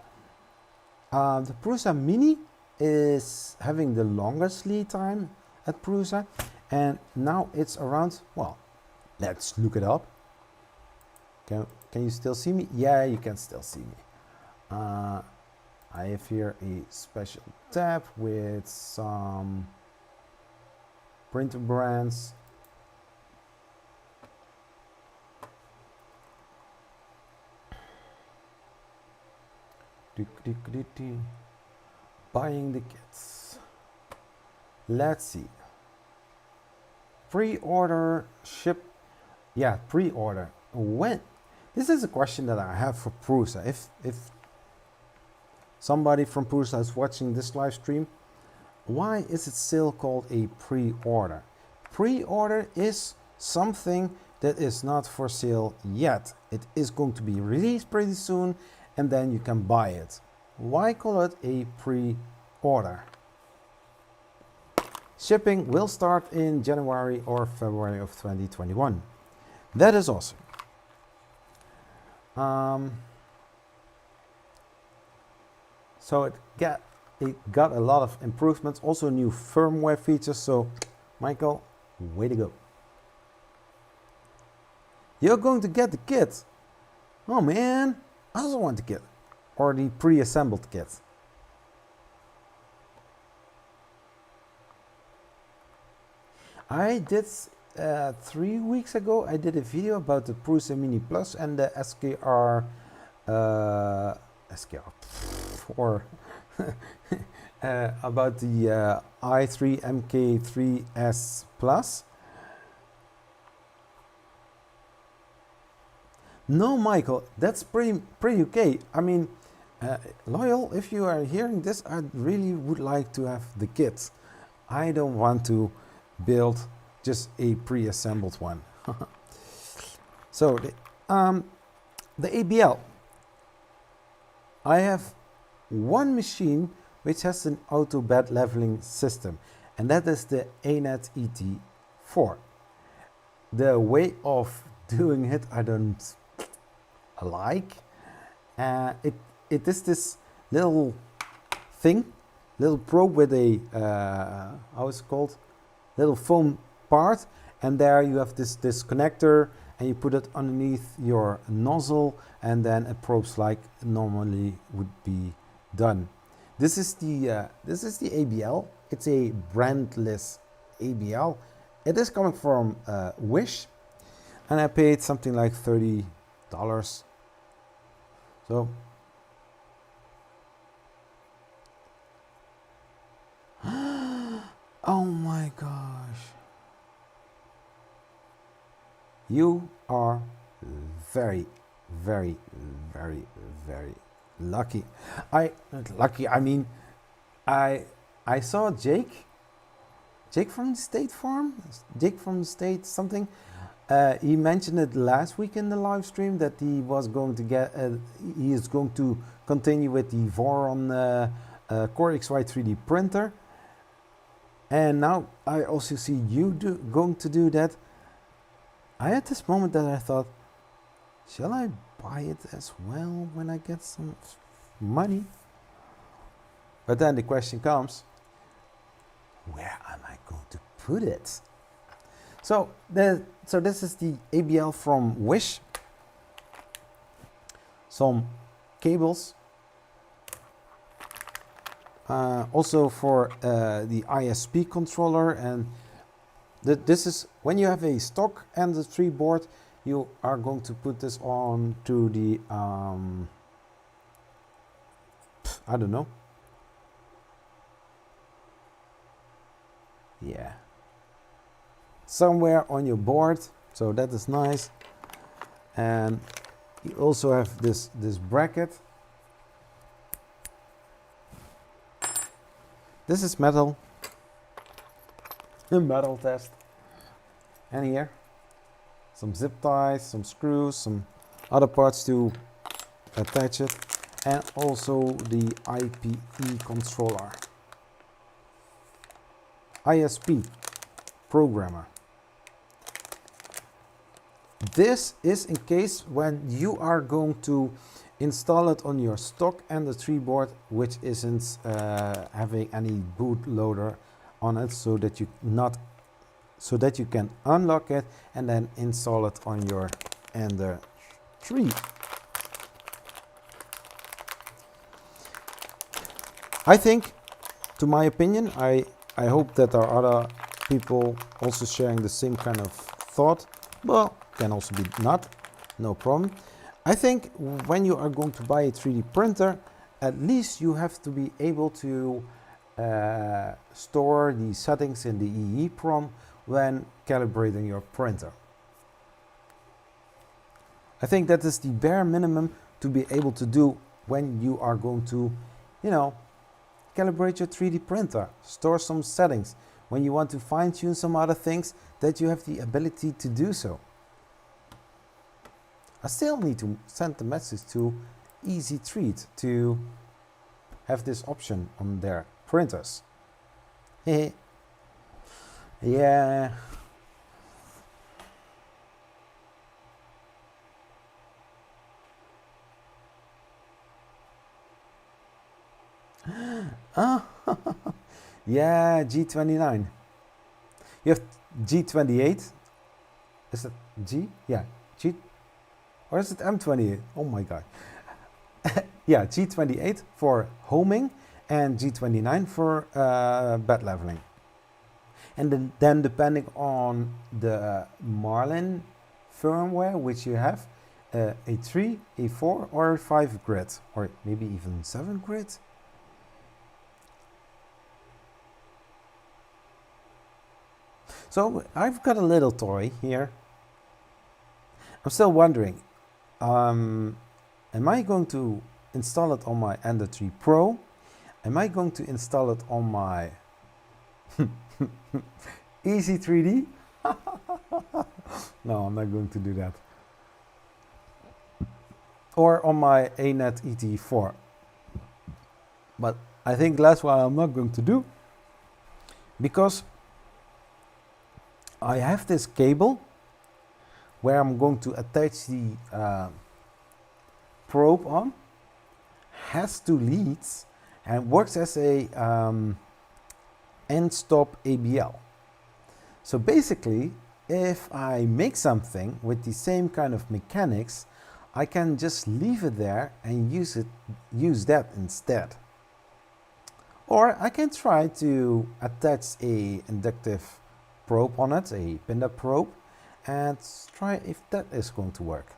Mini is having the longest lead time at Prusa, and now it's around, well, let's look it up. Can you still see me? Yeah, you can still see me. I have here a special tab with some printer brands. Buying the kits. Let's see. Pre-order, ship. Yeah, pre-order. When? This is a question that I have for Prusa. If somebody from Prusa is watching this live stream, why is it still called a pre-order? Pre-order is something that is not for sale yet. It is going to be released pretty soon, and then you can buy it. Why call it a pre-order? Shipping will start in January or February of 2021. That is awesome. So it got a lot of improvements, also new firmware features. So Michael, way to go. You're going to get the kit. Oh man, I also want the kit. Or the pre-assembled kit. I did 3 weeks ago, I did a video about the Prusa Mini Plus and the SKR or about the i3 MK3S Plus. No, Michael, that's pretty okay. I mean, Loyal, if you are hearing this, I really would like to have the kit. I don't want to build just a pre-assembled one. So the ABL. I have one machine which has an auto bed leveling system, and that is the ANET ET4. The way of doing it I don't like. It is this little thing, little probe with a how is it called, little foam part, and there you have this connector, and you put it underneath your nozzle, and then it probes like normally would be done. This is the ABL. It's a brandless ABL. It is coming from Wish, and I paid something like $30. So oh my gosh, you are very lucky. I mean, I saw Jake from State Farm, Jake from State something. He mentioned it last week in the live stream that he was going to get he is going to continue with the Voron Core XY 3D printer. And now I also see you going to do that. I had this moment that I thought, shall I buy it as well when I get some money? But then the question comes, where am I going to put it? So this is the ABL from Wish. Some cables. Also for the ISP controller, and this is when you have a stock and the 3 board, you are going to put this on to the I don't know. Yeah. Somewhere on your board, so that is nice. And you also have this bracket. This is metal. metal test. And here, some zip ties, some screws, some other parts to attach it, and also the IPE controller. ISP programmer. This is in case when you are going to install it on your stock Ender 3 board, which isn't having any bootloader on it, so that you can unlock it and then install it on your Ender 3. I think, to my opinion, I hope that there are other people also sharing the same kind of thought. Well, can also be not, no problem. I think when you are going to buy a 3D printer, at least you have to be able to store the settings in the EEPROM when calibrating your printer. I think that is the bare minimum to be able to do when you are going to, you know, calibrate your 3D printer, store some settings. When you want to fine-tune some other things, that you have the ability to do so. I still need to send the message to Z3DP to have this option on their printers. Yeah. Ah, yeah, G29. You have G28. Is it G? Yeah, G. Or is it M28? Oh my god. Yeah, G28 for homing and G29 for bed leveling. And then depending on the Marlin firmware which you have, a 3, a 4 or a 5 grid, or maybe even 7 grid. So I've got a little toy here. I'm still wondering, am I going to install it on my Ender 3 Pro? Am I going to install it on my Z3D? No, I'm not going to do that. Or on my ANET ET4. But I think that's what I'm not going to do, because I have this cable where I'm going to attach the probe on, has 2 leads, and works as a end-stop ABL. So basically, if I make something with the same kind of mechanics, I can just leave it there and use that instead. Or I can try to attach a inductive probe on it, a Pinda probe, and try if that is going to work.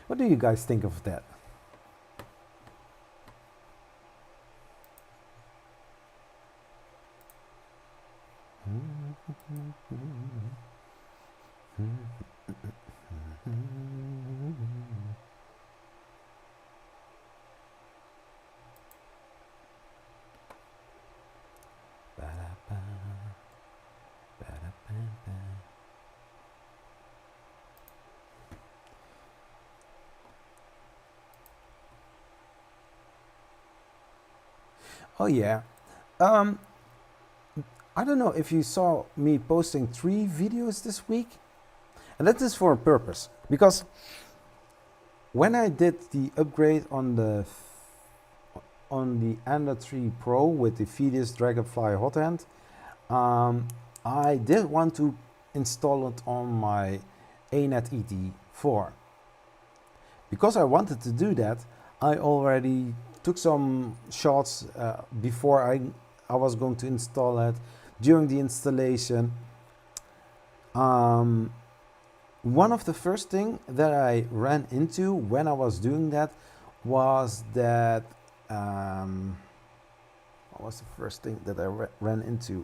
What do you guys think of that? Oh yeah. I don't know if you saw me posting 3 videos this week, and that is for a purpose, because when I did the upgrade on the Ender 3 Pro with the Fidus Dragonfly hot end, I did want to install it on my ANET ET4. Because I wanted to do that, I already took some shots before I was going to install it, during the installation. One of the first things that I ran into when I was doing that was that, what was the first thing that I ran into?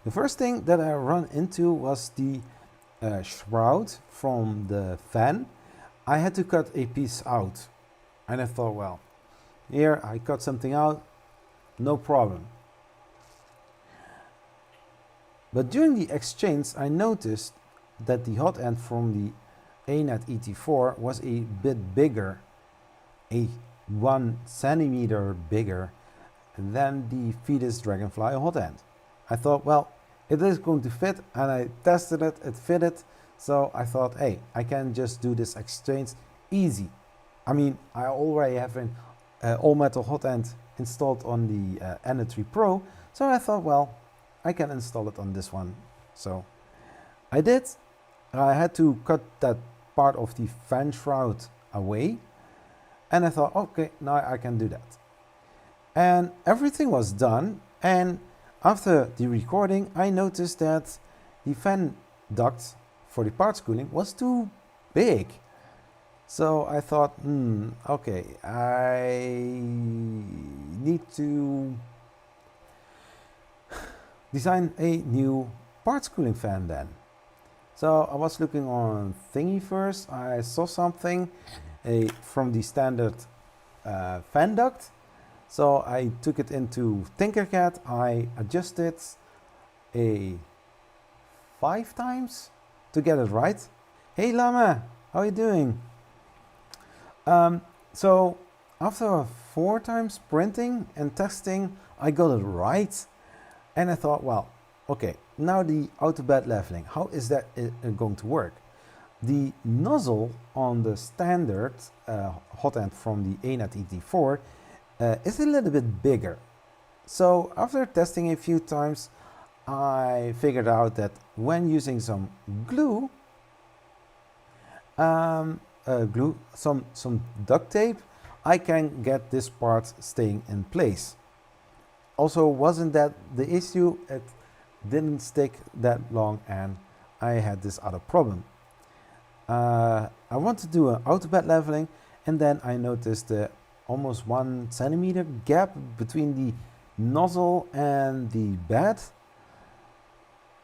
The first thing that I run into was the shroud from the fan. I had to cut a piece out, and I thought, well, here I cut something out, no problem. But during the exchange, I noticed that the hot end from the ANAT ET4 was a bit bigger, a 1 centimeter bigger than the Fetus Dragonfly hot end. I thought, well, it is going to fit, and I tested it, it fitted. So I thought, hey, I can just do this exchange easy. I mean, I already have an all metal hot end installed on the NA3 Pro. So I thought, well, I can install it on this one. So I did. I had to cut that part of the fan shroud away. And I thought, okay, now I can do that. And everything was done. And after the recording, I noticed that the fan duct for the parts cooling was too big. So I thought, okay, I need to design a new parts cooling fan then. So I was looking on Thingiverse. I saw something from the standard fan duct. So I took it into Tinkercad. I adjusted 5 times to get it right. Hey Lama, how are you doing? So after 4 times printing and testing, I got it right. And I thought, well, okay, now the auto bed leveling, how is that going to work? The nozzle on the standard hot end from the ANAT ET4 is a little bit bigger. So after testing a few times, I figured out that when using some glue, some duct tape, I can get this part staying in place. Also, wasn't that the issue? It didn't stick that long, and I had this other problem. I want to do an auto bed leveling, and then I noticed the almost 1 centimeter gap between the nozzle and the bed.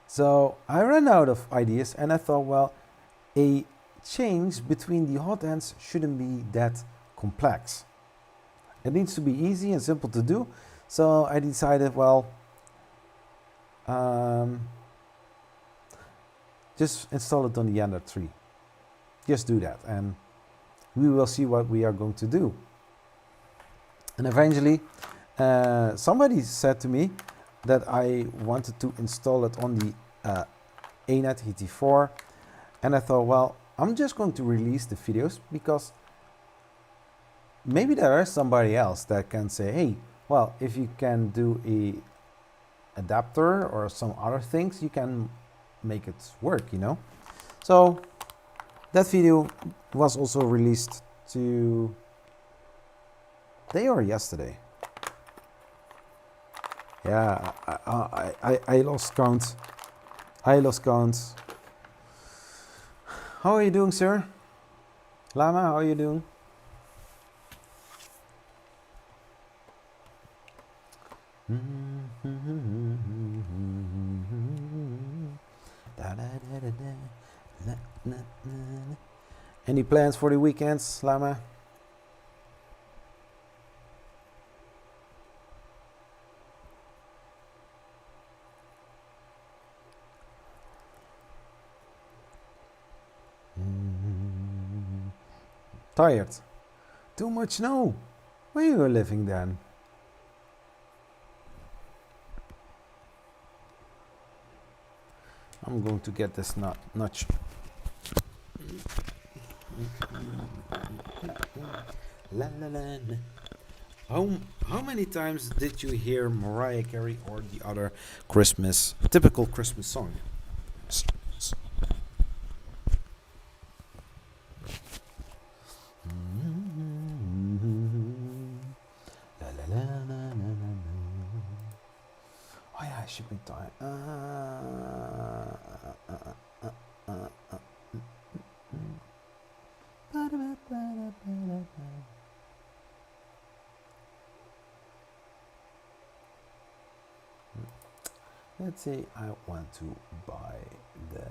So I ran out of ideas, and I thought, well, a change between the hot ends shouldn't be that complex. It needs to be easy and simple to do. So I decided, well, just install it on the NA3. Just do that, and we will see what we are going to do. And eventually, somebody said to me that I wanted to install it on the ANAT ET4, and I thought, well, I'm just going to release the videos because maybe there is somebody else that can say, hey, well, if you can do a adapter or some other things, you can make it work, you know. So that video was also released today or yesterday. Yeah, I lost count. I lost count. How are you doing, sir? Lama, how are you doing? Any plans for the weekends, Lama? Tired? Too much snow? Where are you living then? I'm going to get this notch. La la la. How many times did you hear Mariah Carey or the other typical Christmas song? Oh yeah, I should be tired. let's say I want to buy the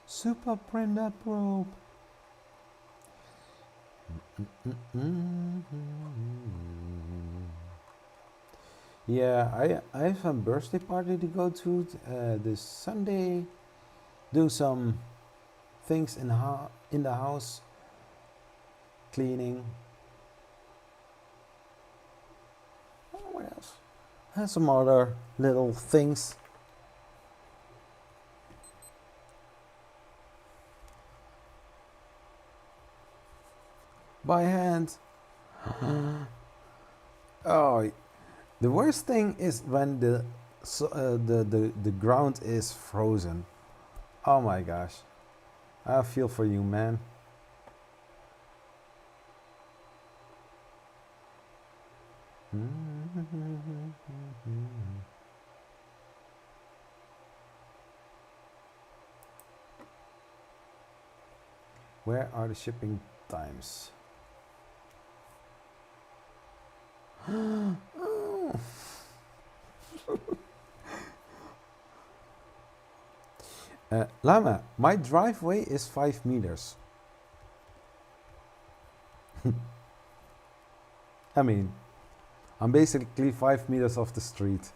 super print rope. Yeah, I have a birthday party to go to this Sunday. Do some things in the house, cleaning. What else? And some other little things. By hand. Oh, the worst thing is when the ground is frozen. Oh my gosh, I feel for you, man. Where are the shipping times? Oh. Llama, my driveway is 5 meters. I mean, I'm basically 5 meters off the street.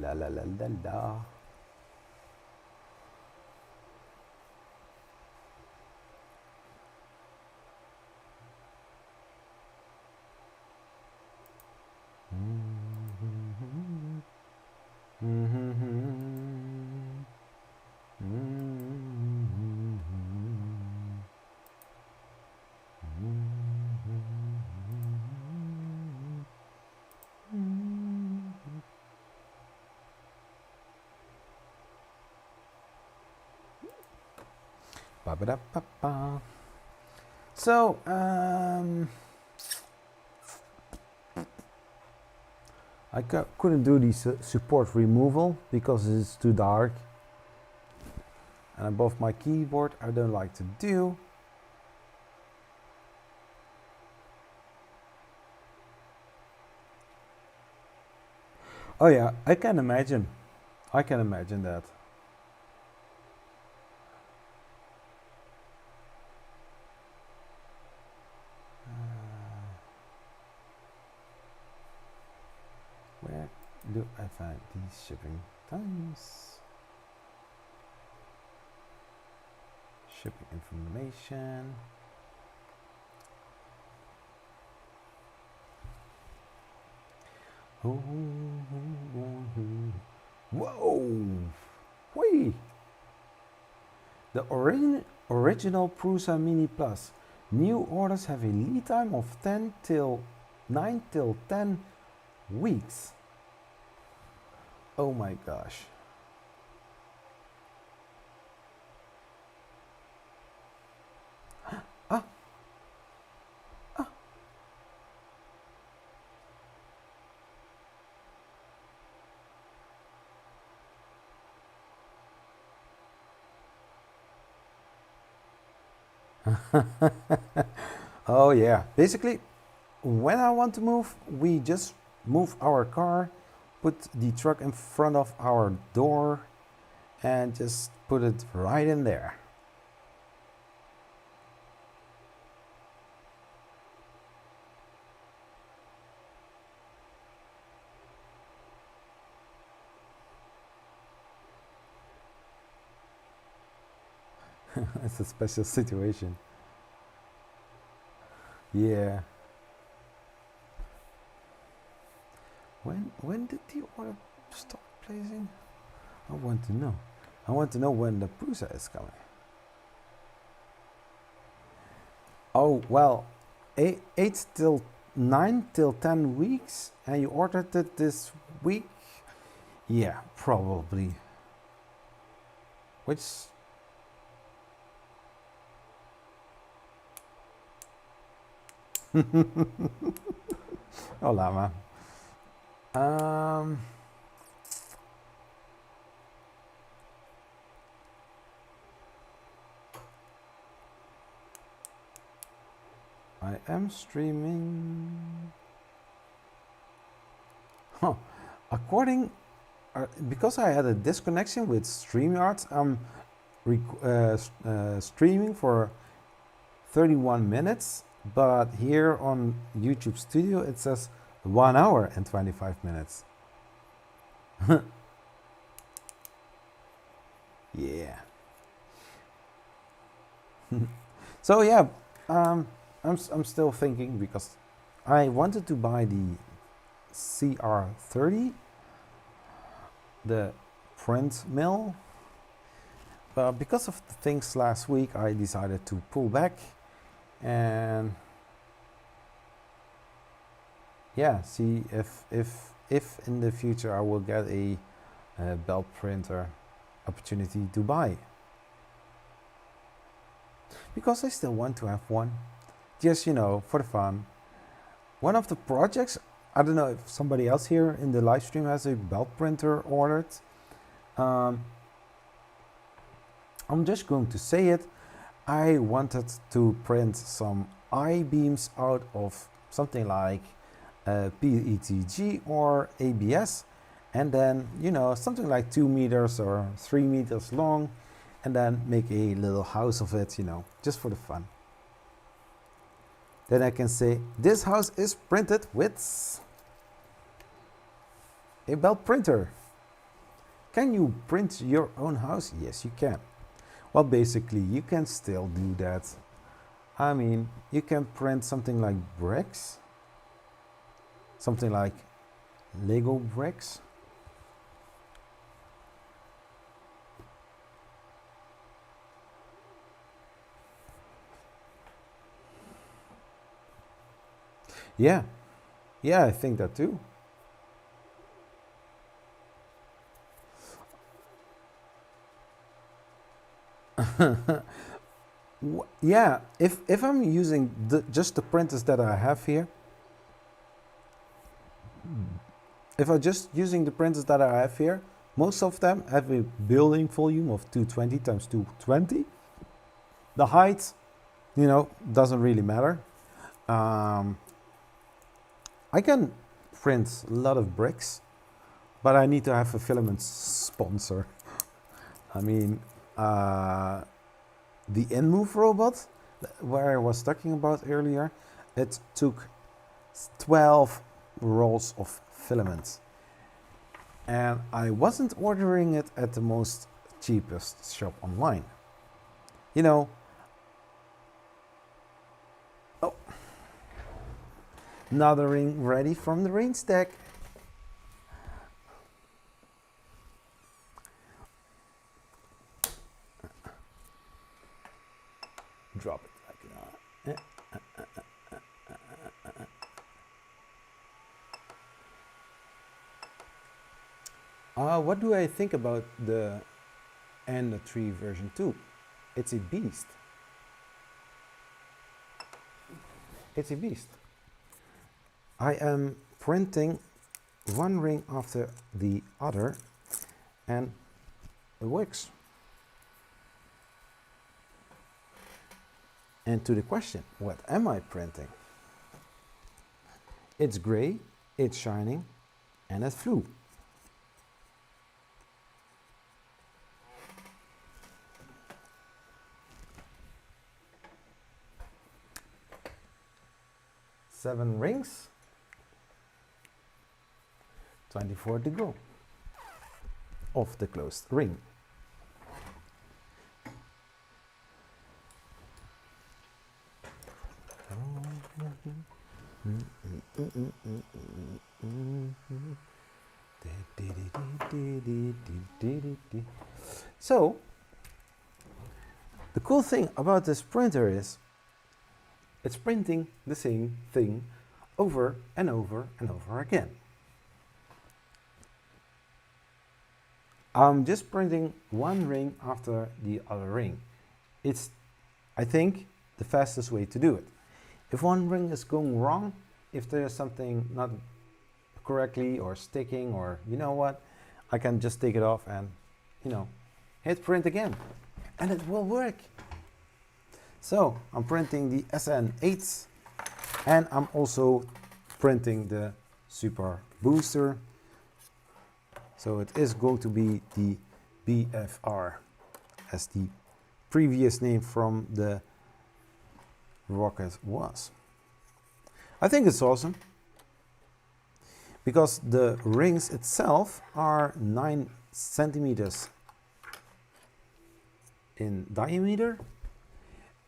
La la la la la. Ba-ba-da-ba-ba. So, I couldn't do the support removal because it's too dark. And above my keyboard I don't like to do. Oh yeah, I can imagine. I can imagine that. Where do I find these shipping times? Shipping information. Whoa! Whee! The original Prusa Mini Plus. New orders have a lead time of 9 till 10 weeks. Oh my gosh. Ah. Ah. Oh yeah, basically when I want to move, we just move our car, put the truck in front of our door and just put it right in there. It's a special situation. Yeah. When did the order start placing? I want to know. I want to know when the Prusa is coming. Oh well, 9 till 10 weeks, and you ordered it this week? Yeah, probably. Which Oh, llama. I am streaming. Huh. According, because I had a disconnection with StreamYard, I'm streaming for 31 minutes, but here on YouTube Studio it says 1 hour and 25 minutes. Yeah. So yeah, I'm still thinking, because I wanted to buy the CR30, the print mill, but because of the things last week, I decided to pull back and yeah, see if in the future I will get a belt printer opportunity to buy, because I still want to have one, just, you know, for the fun. One of the projects, I don't know if somebody else here in the live stream has a belt printer ordered. I'm just going to say it. I wanted to print some I-beams out of something like PETG or ABS, and then, you know, something like 2 meters or 3 meters long, and then make a little house of it, you know, just for the fun. Then I can say, this house is printed with a belt printer. Can you print your own house? Yes, you can. Well, basically, you can still do that. I mean, you can print something like bricks, something like Lego bricks. Yeah, I think that too. Yeah, if I'm using just the printers that I have here, if I'm just using the printers that I have here, most of them have a building volume of 220 times 220. The height, you know, doesn't really matter. I can print a lot of bricks, but I need to have a filament sponsor. I mean, the InMove robot, where I was talking about earlier, it took 12 rolls of filament. And I wasn't ordering it at the most cheapest shop online. You know, oh, another ring ready from the rain stack. Drop it like that. What do I think about the Ender 3 version 2? It's a beast. It's a beast. I am printing one ring after the other, and it works. And to the question, what am I printing? It's gray, it's shining, and it flew. Seven rings, 24 to go of the closed ring. So, the cool thing about this printer is it's printing the same thing over and over and over again. I'm just printing one ring after the other ring. It's, I think, the fastest way to do it. If one ring is going wrong, if there's something not correctly or sticking, or you know what, I can just take it off and, you know, hit print again, and it will work. So I'm printing the SN8, and I'm also printing the Super Booster. So it is going to be the BFR, as the previous name from the rocket was. I think it's awesome, because the rings itself are 9 centimeters in diameter,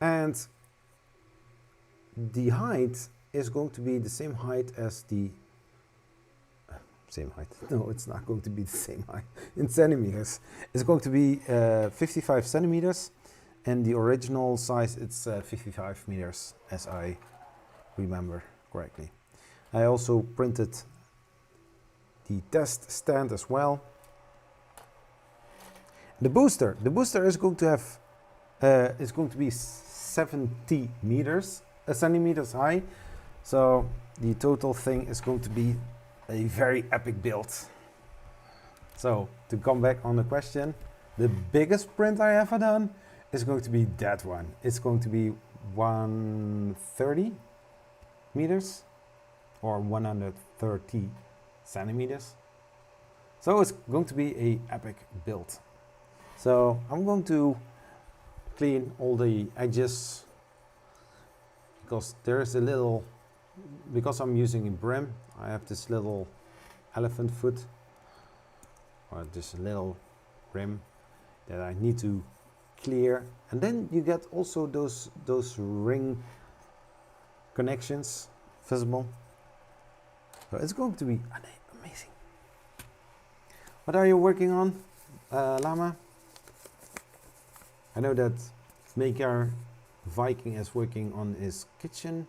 and the height is going to be the same height as the same height. No, it's not going to be the same height in centimeters. It's going to be 55 centimeters, and the original size it's 55 meters, as I remember correctly. I also printed the test stand as well. The booster is going to have is going to be 70 meters, centimeters high. So the total thing is going to be a very epic build. So to come back on the question, the biggest print I ever done is going to be that one. It's going to be 130 meters or 130 centimeters. So it's going to be a epic build. So I'm going to clean all the edges, because there's a little, because I'm using a brim, I have this little elephant foot, or this little rim that I need to clear. And then you get also those ring connections visible. So it's going to be amazing. What are you working on, Lama? I know that Maker Viking is working on his kitchen.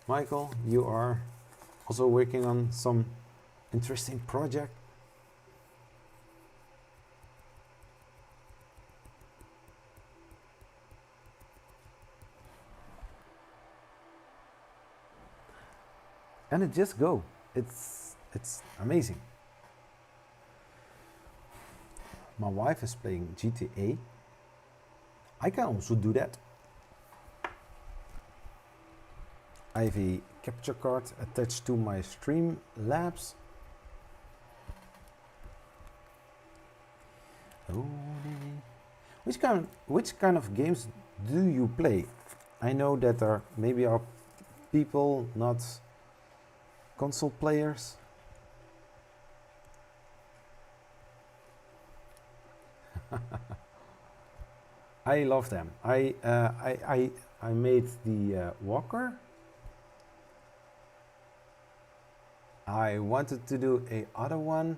Michael, you are also working on some interesting project. And it just go. It's amazing. My wife is playing GTA. I can also do that. I have a capture card attached to my Streamlabs. Oh, which kind of games do you play? I know that there maybe are people not console players. I love them. I made the walker. I wanted to do a other one,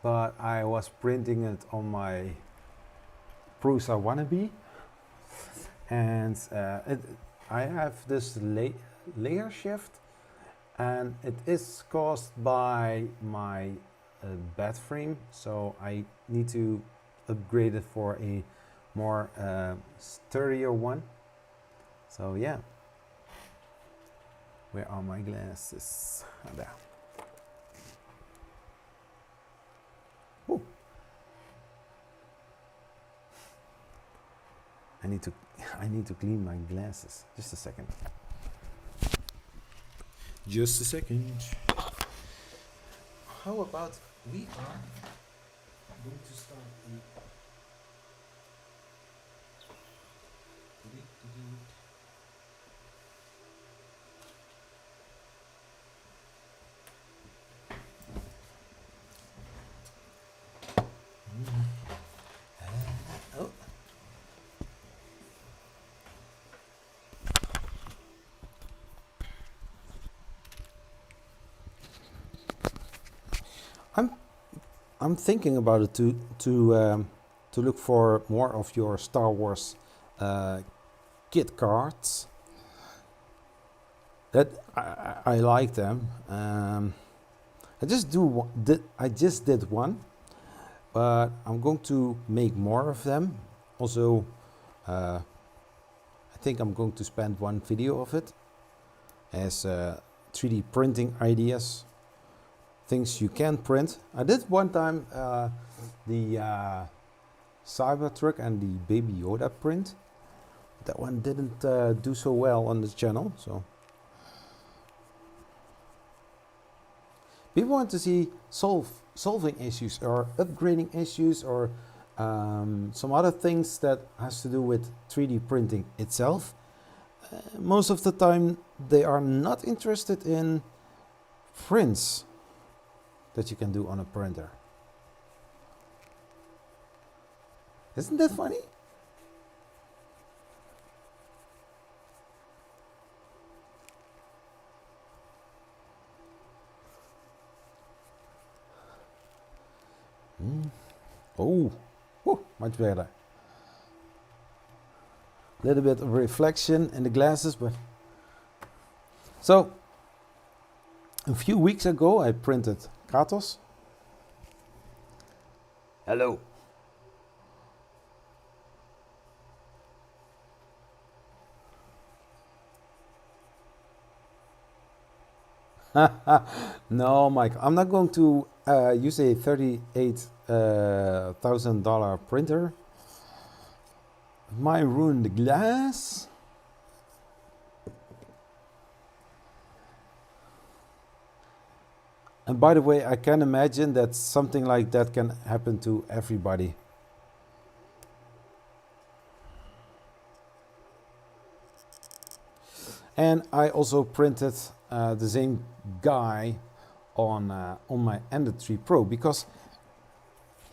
but I was printing it on my Prusa wannabe, and I have this layer shift, and it is caused by my bed frame, so I need to upgrade it for a more sturdier one. So yeah, where are my glasses? There. Ooh. I need to clean my glasses. Just a second. Just a second. How about we are going to start a I'm thinking about it to look for more of your Star Wars kit cards. That I like them. I just did one, but I'm going to make more of them. Also, I think I'm going to spend one video of it as 3D printing ideas, things you can print. I did one time the Cybertruck and the Baby Yoda print. That one didn't do so well on the channel, so people want to see solving issues or upgrading issues or some other things that has to do with 3D printing itself. Most of the time they are not interested in prints that you can do on a printer. Isn't that funny? Oh, whew, much better. A little bit of reflection in the glasses, but so a few weeks ago I printed Kratos. Hello. No, Mike, I'm not going to use a $38,000 printer. Might ruin the glass. And by the way, I can imagine that something like that can happen to everybody. And I also printed the same guy on my Ender 3 Pro, because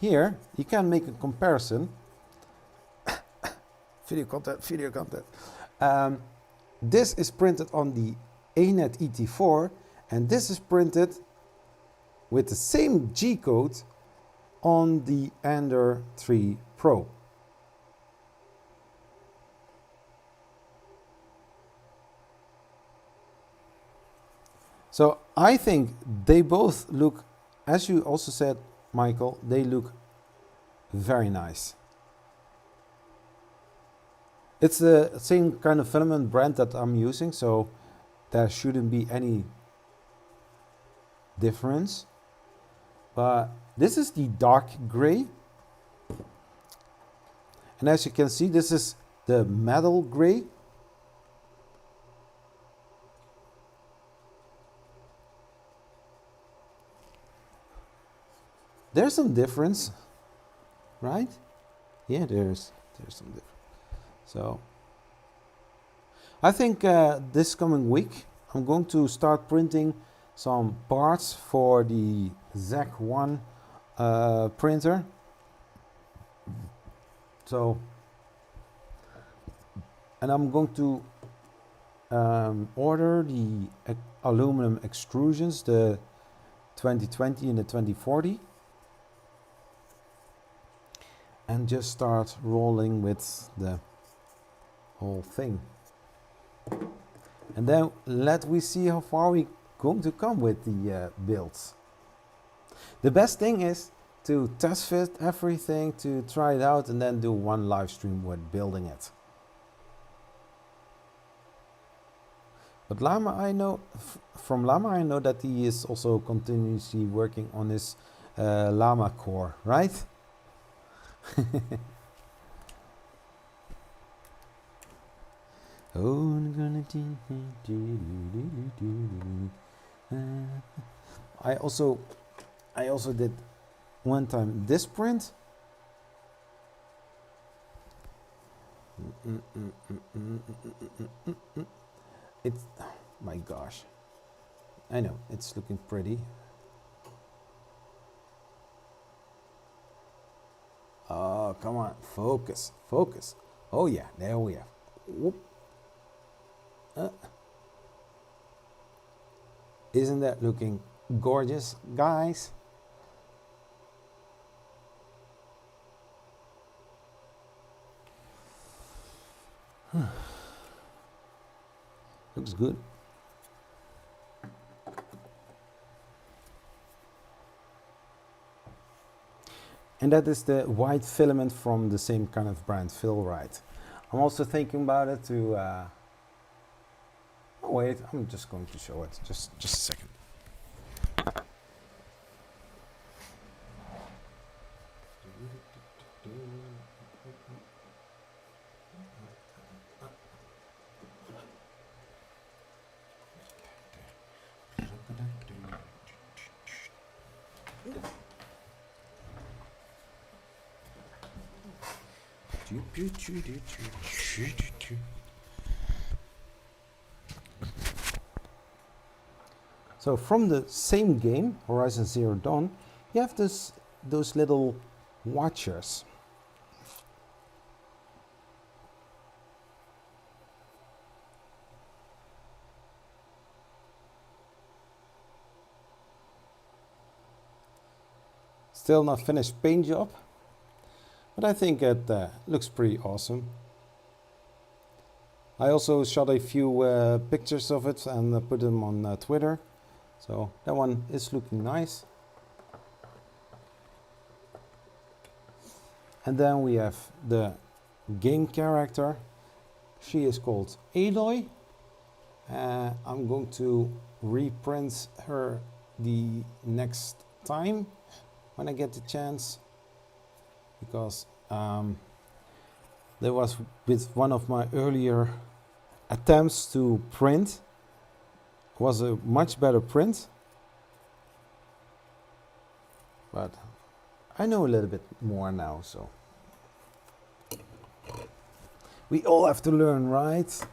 here you can make a comparison. Video content. This is printed on the ANET ET4, and this is printed with the same G code on the Ender 3 Pro. So I think they both look, as you also said, Michael, they look very nice. It's the same kind of filament brand that I'm using, so there shouldn't be any difference. But this is the dark gray. And as you can see, this is the metal gray. There's some difference, right? Yeah, there's some difference. So I think this coming week I'm going to start printing some parts for the Z1 printer. So, and I'm going to order the aluminum extrusions, the 2020 and the 2040. And just start rolling with the whole thing. And then let we see how far we going to come with the builds. The best thing is to test fit everything, to try it out, and then do one live stream with building it. But Llama, I know from Llama, I know that he is also continuously working on his Llama core, right? I also did one time this print. It's, my gosh, I know it's looking pretty. Oh, come on, focus. Oh yeah, there we are. Whoop. Isn't that looking gorgeous, guys? Looks good. And that is the white filament from the same kind of brand, Fill-Rite. I'm also thinking about it to. Oh wait, I'm just going to show it. Just a second. So from the same game, Horizon Zero Dawn, you have those little watchers. Still not finished paint job, but I think it looks pretty awesome. I also shot a few pictures of it and put them on Twitter. So that one is looking nice. And then we have the game character. She is called Aloy. I'm going to reprint her the next time when I get the chance, because there was with one of my earlier attempts to print was a much better print, but I know a little bit more now, so we all have to learn, right?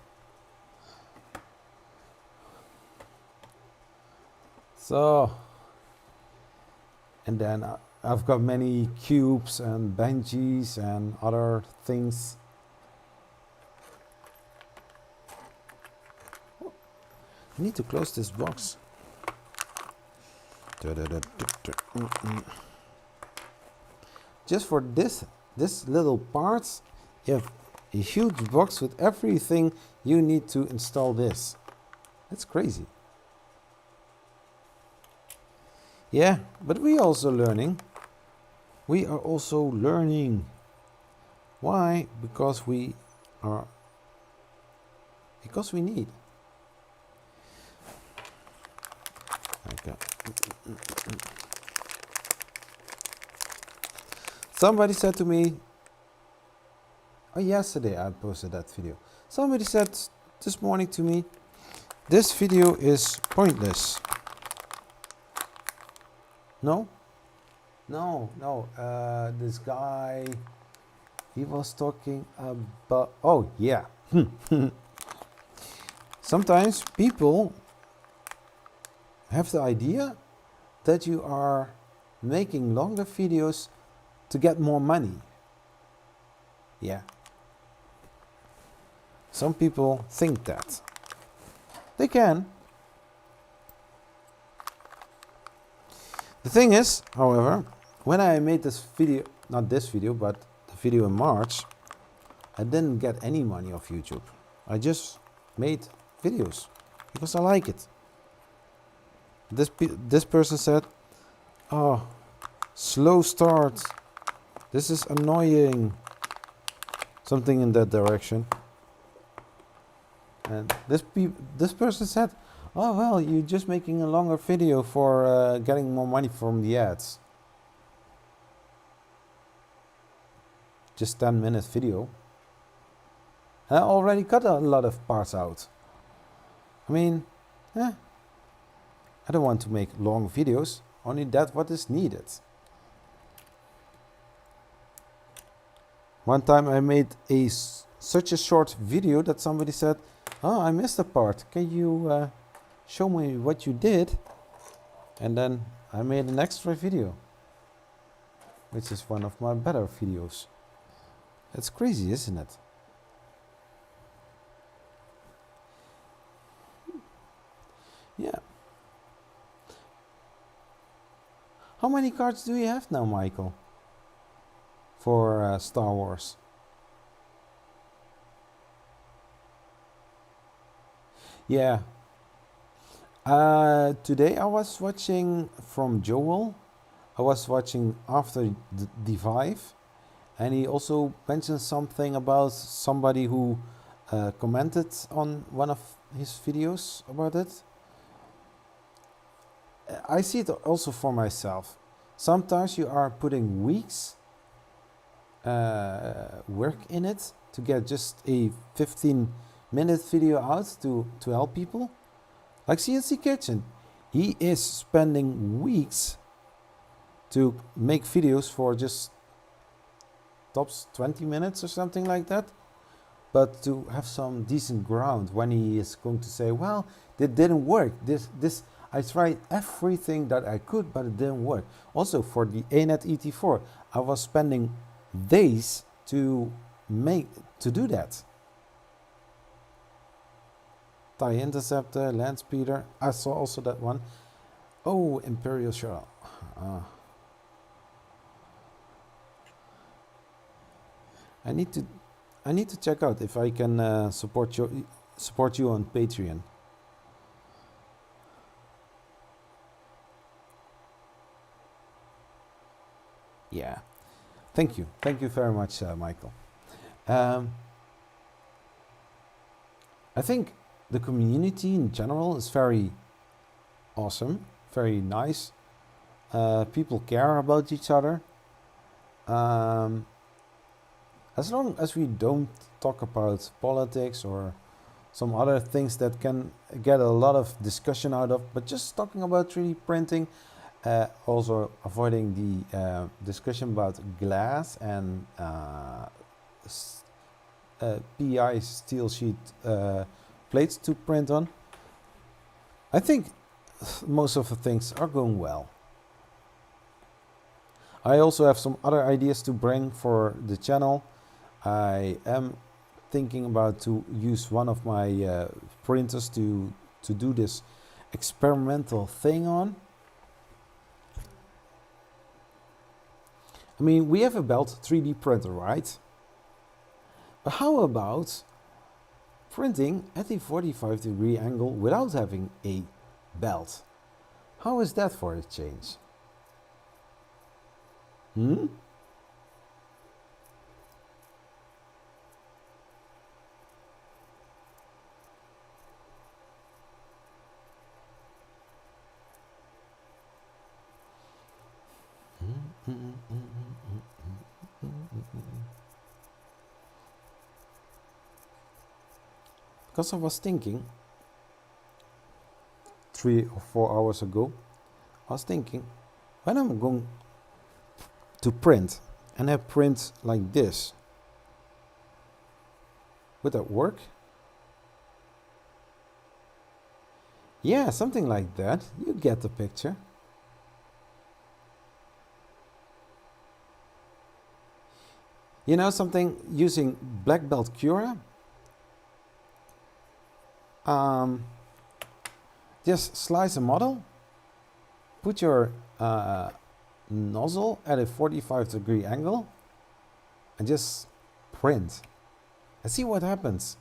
So, and then I've got many cubes and benches and other things. I need to close this box. Just for this little part, you have a huge box with everything you need to install this. That's crazy. Yeah, but we also learning. We are also learning. Why? Because we need. Okay. Somebody said to me, oh, yesterday I posted that video. Somebody said this morning to me, this video is pointless. No? No. This guy, he was talking about, oh yeah. Sometimes people have the idea that you are making longer videos to get more money. Yeah. Some people think that. They can. The thing is, however, when I made this video, not this video, but the video in March, I didn't get any money off YouTube. I just made videos because I like it. This person said, oh, slow start. This is annoying. Something in that direction. And this person said, oh, well, you're just making a longer video for getting more money from the ads. Just 10-minute video. I already cut a lot of parts out. I mean, I don't want to make long videos, only that what is needed. One time I made such a short video that somebody said, oh, I missed a part. Can you show me what you did? And then I made an extra video, which is one of my better videos. It's crazy, isn't it? Yeah. How many cards do you have now, Michael? For Star Wars? Yeah. Today I was watching from Joel. I was watching after the 5, And he also mentioned something about somebody who commented on one of his videos about it. I see it also for myself. Sometimes you are putting weeks work in it to get just a 15-minute video out to help people. Like CNC Kitchen, he is spending weeks to make videos for just tops 20 minutes or something like that. But to have some decent ground when he is going to say, well, that didn't work. This I tried everything that I could, but it didn't work. Also for the ANET ET4, I was spending days to do that. TIE Interceptor, Land Speeder. I saw also that one. Oh, Imperial Shuttle. I need to check out if I can support you on Patreon. Yeah, thank you very much, Michael. I think the community in general is very awesome, very nice. People care about each other. As long as we don't talk about politics or some other things that can get a lot of discussion out of, but just talking about 3D printing, also avoiding the discussion about glass and PI steel sheet plates to print on. I think most of the things are going well. I also have some other ideas to bring for the channel. I am thinking about to use one of my printers to do this experimental thing on. I mean, we have a belt 3D printer, right? But how about printing at a 45-degree angle without having a belt? How is that for a change? Because I was thinking 3 or 4 hours ago, I was thinking, when I'm going to print and I print like this, would that work? Yeah, something like that. You get the picture. You know something, using black belt Cura, just slice a model, put your nozzle at a 45-degree angle, and just print and see what happens.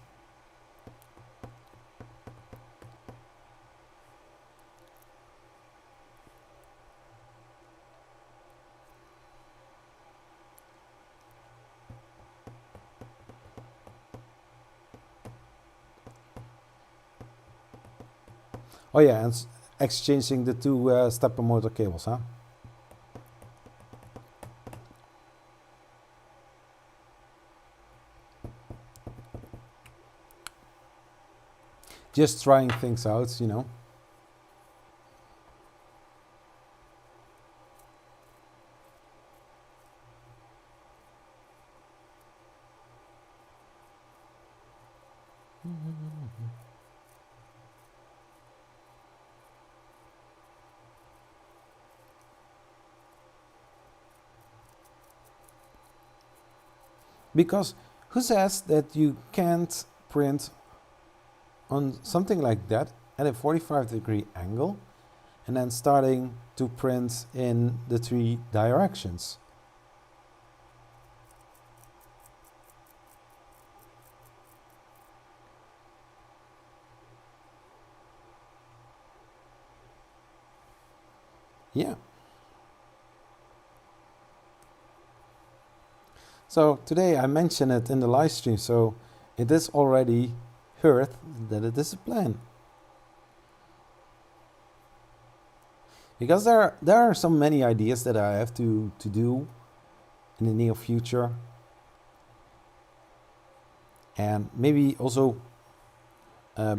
Oh yeah, and exchanging the two stepper motor cables, huh? Just trying things out, you know. Because who says that you can't print on something like that at a 45-degree angle and then starting to print in the 3 directions? Yeah. So today I mentioned it in the live stream, so it is already heard that it is a plan. Because there are so many ideas that I have to do in the near future. And maybe also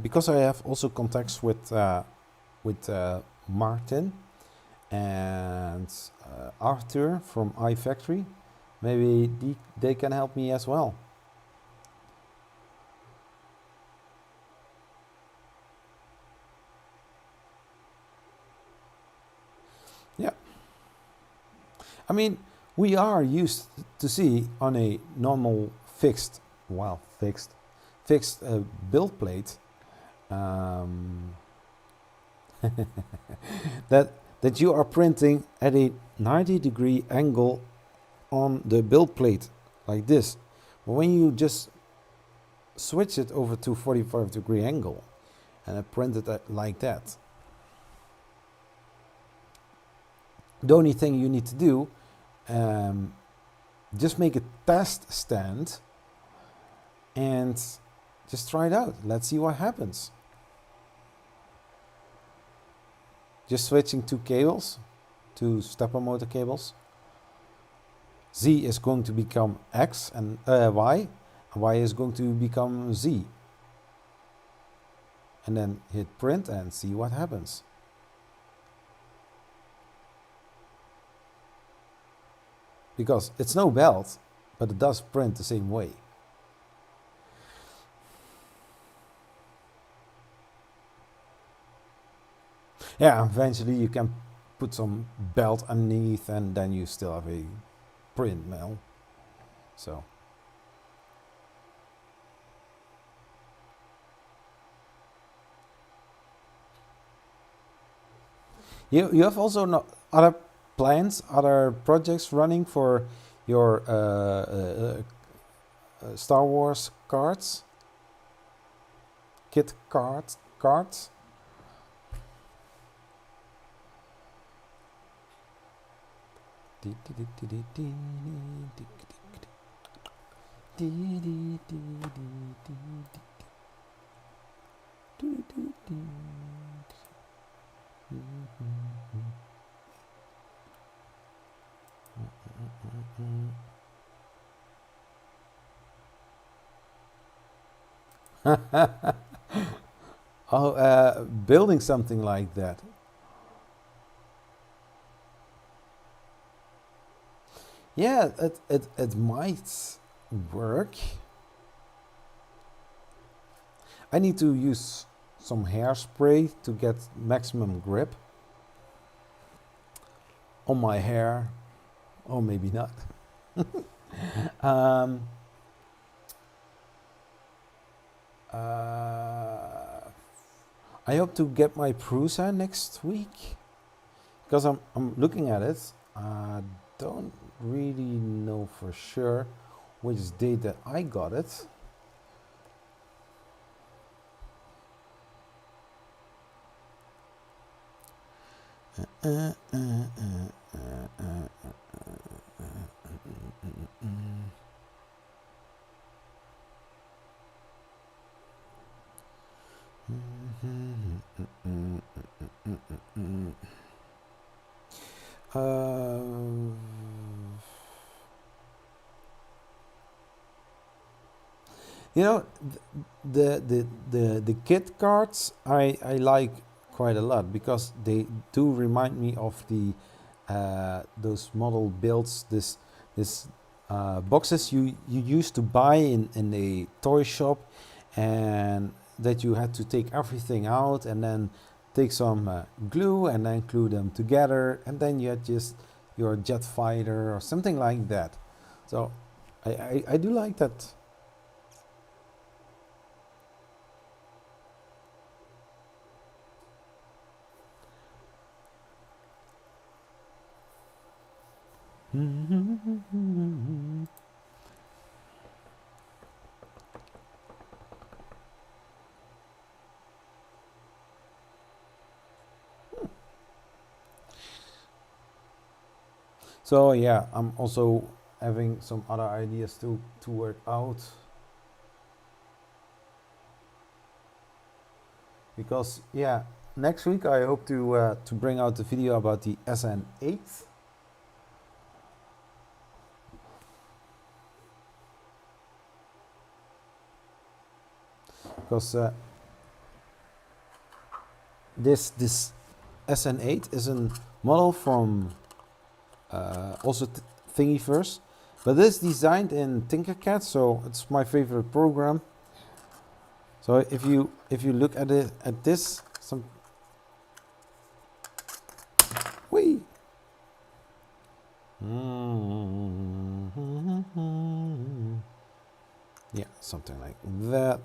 because I have also contacts with Martin and Arthur from iFactory, maybe they can help me as well. Yeah. I mean, we are used to see on a normal fixed build plate that you are printing at a 90-degree angle on the build plate like this. But when you just switch it over to 45-degree angle and print it like that, the only thing you need to do, just make a test stand and just try it out. Let's see what happens. Just switching two cables, two stepper motor cables. Z is going to become X and Y. Y is going to become Z. And then hit print and see what happens. Because it's no belt, but it does print the same way. Yeah, eventually you can put some belt underneath and then you still have a print mill. So you have also no other plans, other projects running for your Star Wars cards, kit cards. Building something like that. Yeah, it might work. I need to use some hairspray to get maximum grip on my hair, or maybe not. I hope to get my Prusa next week, because I'm looking at it. I don't really know for sure which date that I got it. You know, the kit cards I like quite a lot, because they do remind me of the those model builds, this boxes you used to buy in a toy shop, and that you had to take everything out and then take some glue and then glue them together, and then you had just your jet fighter or something like that. So I do like that. So yeah, I'm also having some other ideas to work out, because yeah, next week I hope to bring out the video about the SN8. Because this SN8 is a model from also Thingiverse, but it's designed in Tinkercad, so it's my favorite program. So if you look at it at this, whee! Yeah, something like that.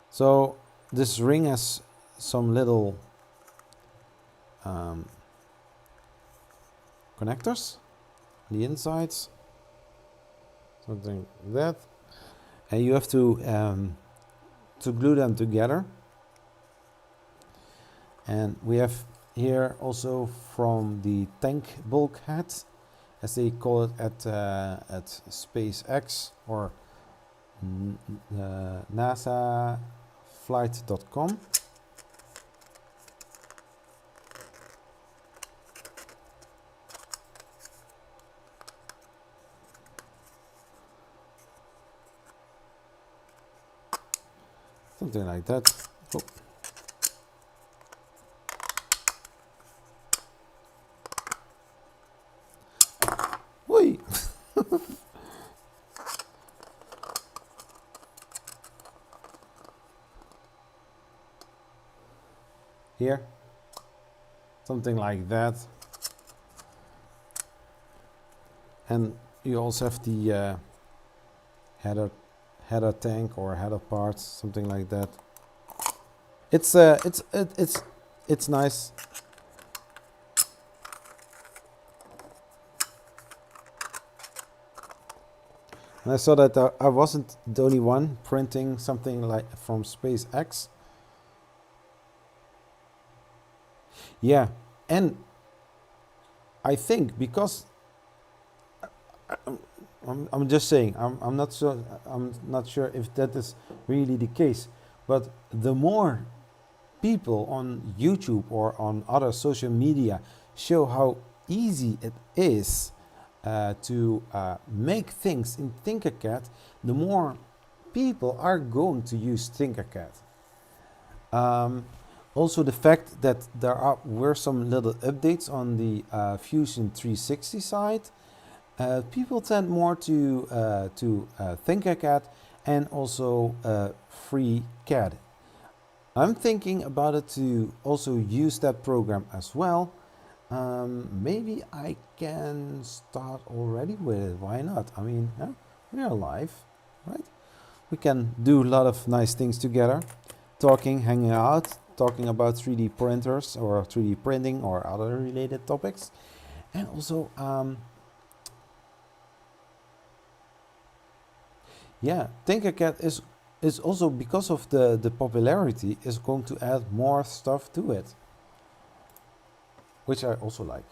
So this ring has some little connectors on the insides, something like that, and you have to glue them together. And we have here also from the tank bulkhead, as they call it at SpaceX or NASA flight.com. Something like that. Oh. Whee! Here, something like that. And you also have the header tank or header parts, something like that. It's nice. And I saw that I wasn't the only one printing something like from SpaceX. Yeah, and I think because I'm just saying, I'm not sure if that is really the case, but the more people on YouTube or on other social media show how easy it is to make things in Tinkercad, the more people are going to use Tinkercad. Also, the fact that were some little updates on the Fusion 360 side, people tend more to Tinkercad and also FreeCAD. I'm thinking about it to also use that program as well. Maybe I can start already with it. Why not? I mean, we are live, right? We can do a lot of nice things together, talking, hanging out, talking about 3D printers or 3D printing or other related topics. And also, yeah, Tinkercad is also, because of the popularity, is going to add more stuff to it, which I also like.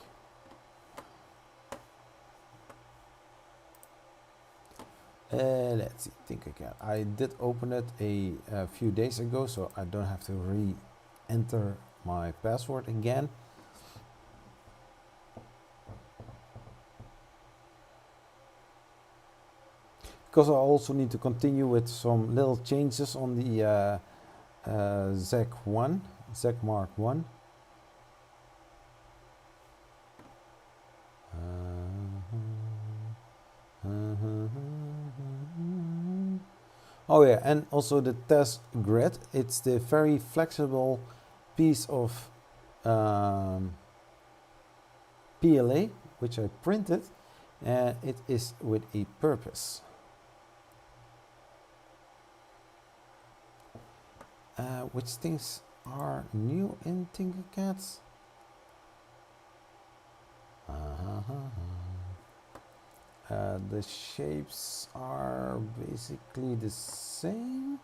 Let's see, Tinkercad. I did open it a few days ago, so I don't have to re-enter my password again. Because I also need to continue with some little changes on the ZEC Mark 1. Oh yeah, and also the test grid. It's the very flexible piece of PLA which I printed, and it is with a purpose. Which things are new in Tinkercad? The shapes are basically the same.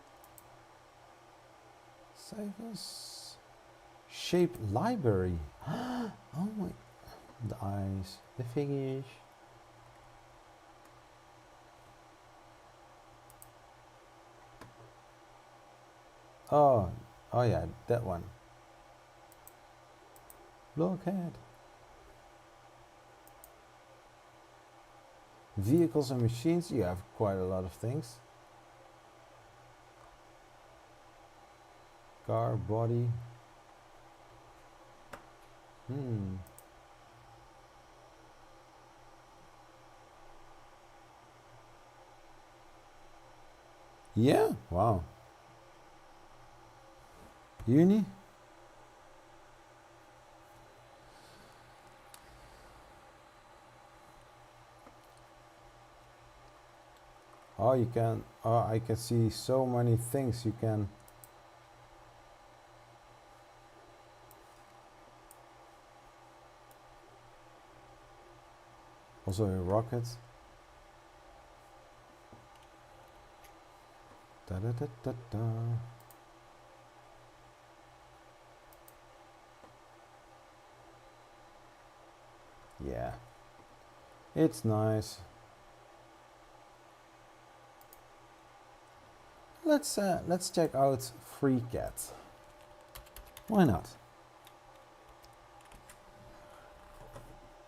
Cyphers. Shape library. Oh my. The eyes, the figures. Oh, oh yeah, that one. Blockhead. Vehicles and machines, you have quite a lot of things. Car, body. Yeah, wow. Uni? Oh, you can, oh, I can see so many things you can. Also a rocket. Da da da da da. Yeah, it's nice. Let's check out FreeCAD. Why not?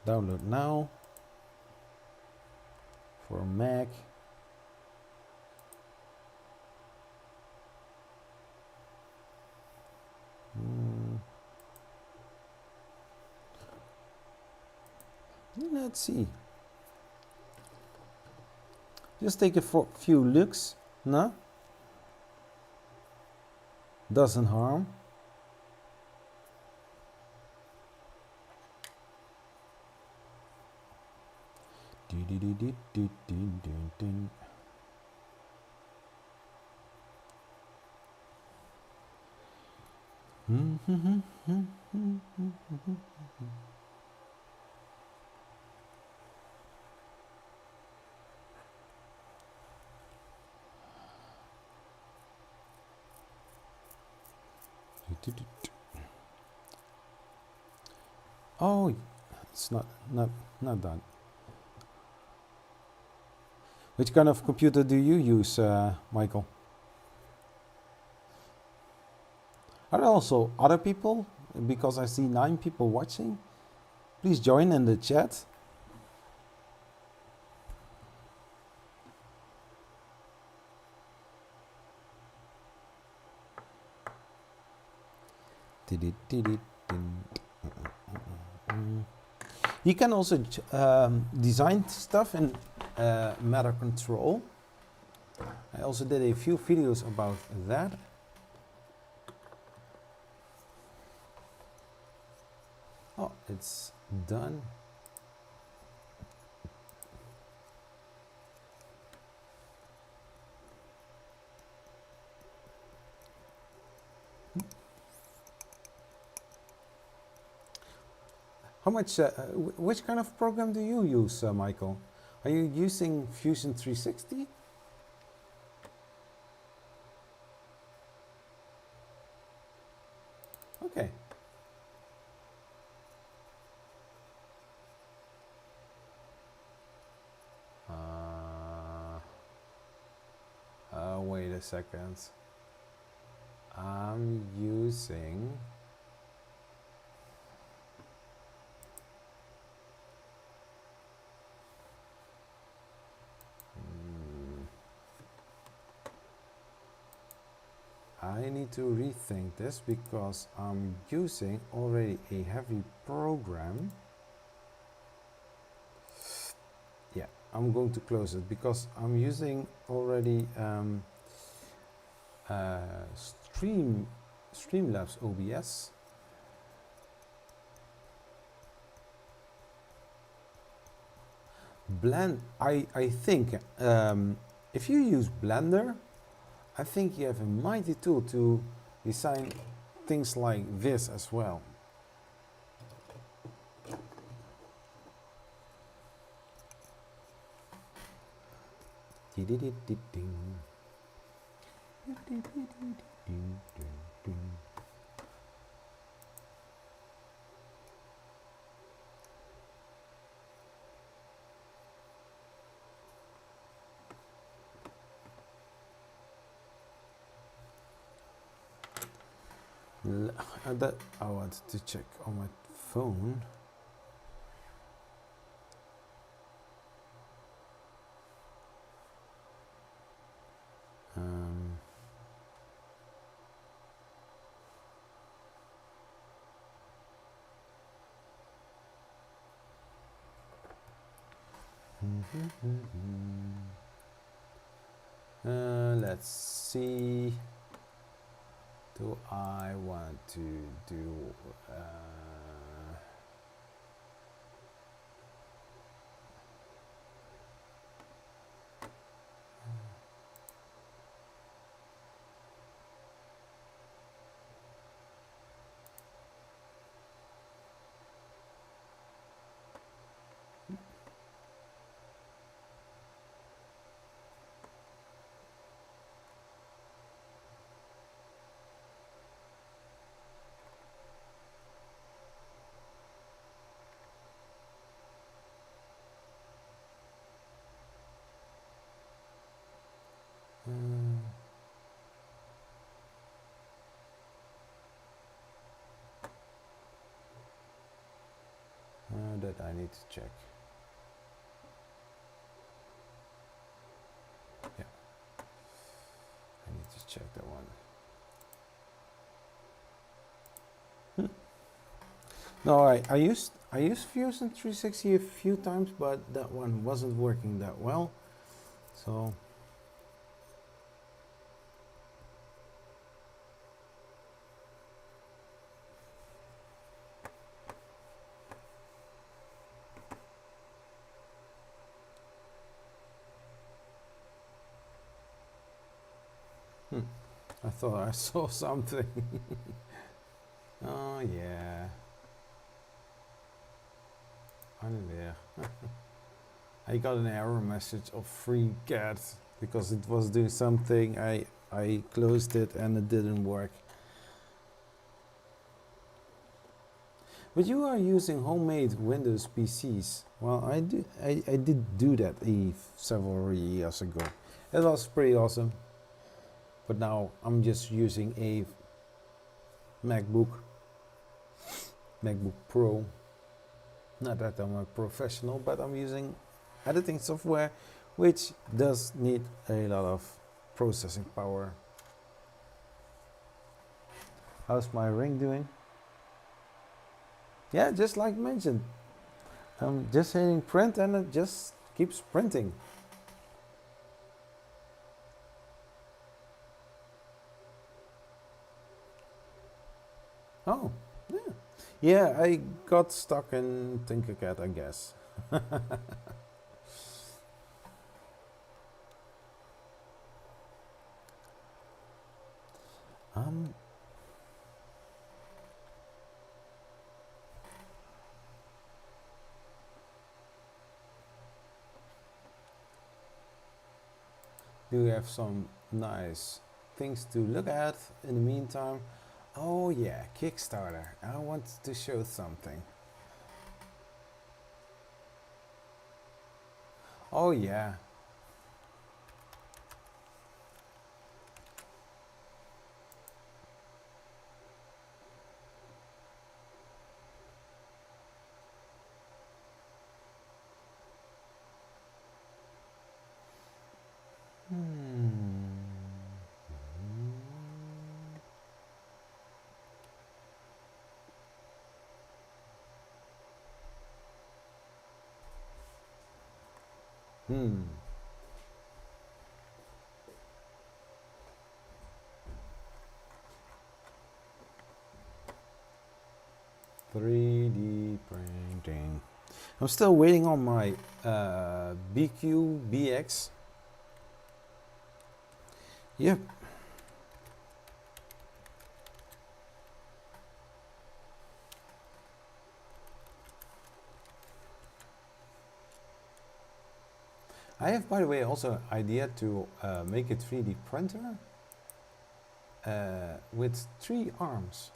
Download now for Mac. Let's see. Just take a few looks, no? Doesn't harm. Oh, it's not done. Which kind of computer do you use, Michael? Are there also other people? Because I see 9 people watching. Please join in the chat. You can also design stuff in matter control. I also did a few videos about that. Oh, it's done. How much? Which kind of program do you use, Michael? Are you using Fusion 360? Okay. Wait a second. I'm using. I need to rethink this because I'm using already a heavy program. Yeah, I'm going to close it because I'm using already Streamlabs OBS. I think if you use Blender, I think you have a mighty tool to design things like this as well. That I wanted to check on my phone. Let's see. Do I want to do that I need to check. Yeah, I need to check that one. No, I used Fusion 360 a few times, but that one wasn't working that well. So I thought I saw something. Oh yeah. I'm there. I got an error message of free cat because it was doing something. I closed it and it didn't work. But you are using homemade Windows PCs. Well, I did do that several years ago. It was pretty awesome. But now I'm just using a MacBook Pro. Not that I'm a professional, but I'm using editing software which does need a lot of processing power. How's my ring doing? Yeah, just like mentioned. I'm just hitting print and it just keeps printing. Oh, yeah. Yeah, I got stuck in Tinkercad, I guess. um, 'Do you have some nice things to look at in the meantime? Oh yeah, Kickstarter. I want to show something. Oh yeah. Hmm. 3D printing. I'm still waiting on my BQ-BX. Yep. I have, by the way, also an idea to make a 3D printer with 3 arms.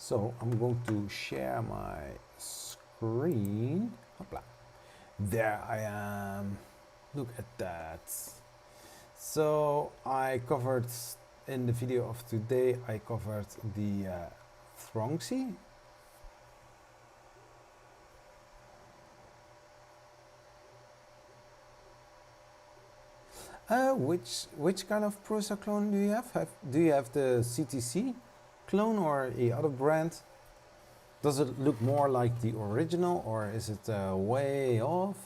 So I'm going to share my screen. Hopla. There I am. Look at that. So I covered in the video of today, I covered the Thronxy. Which kind of Prusa clone do you have? Do you have the CTC clone or a other brand? Does it look more like the original or is it way off?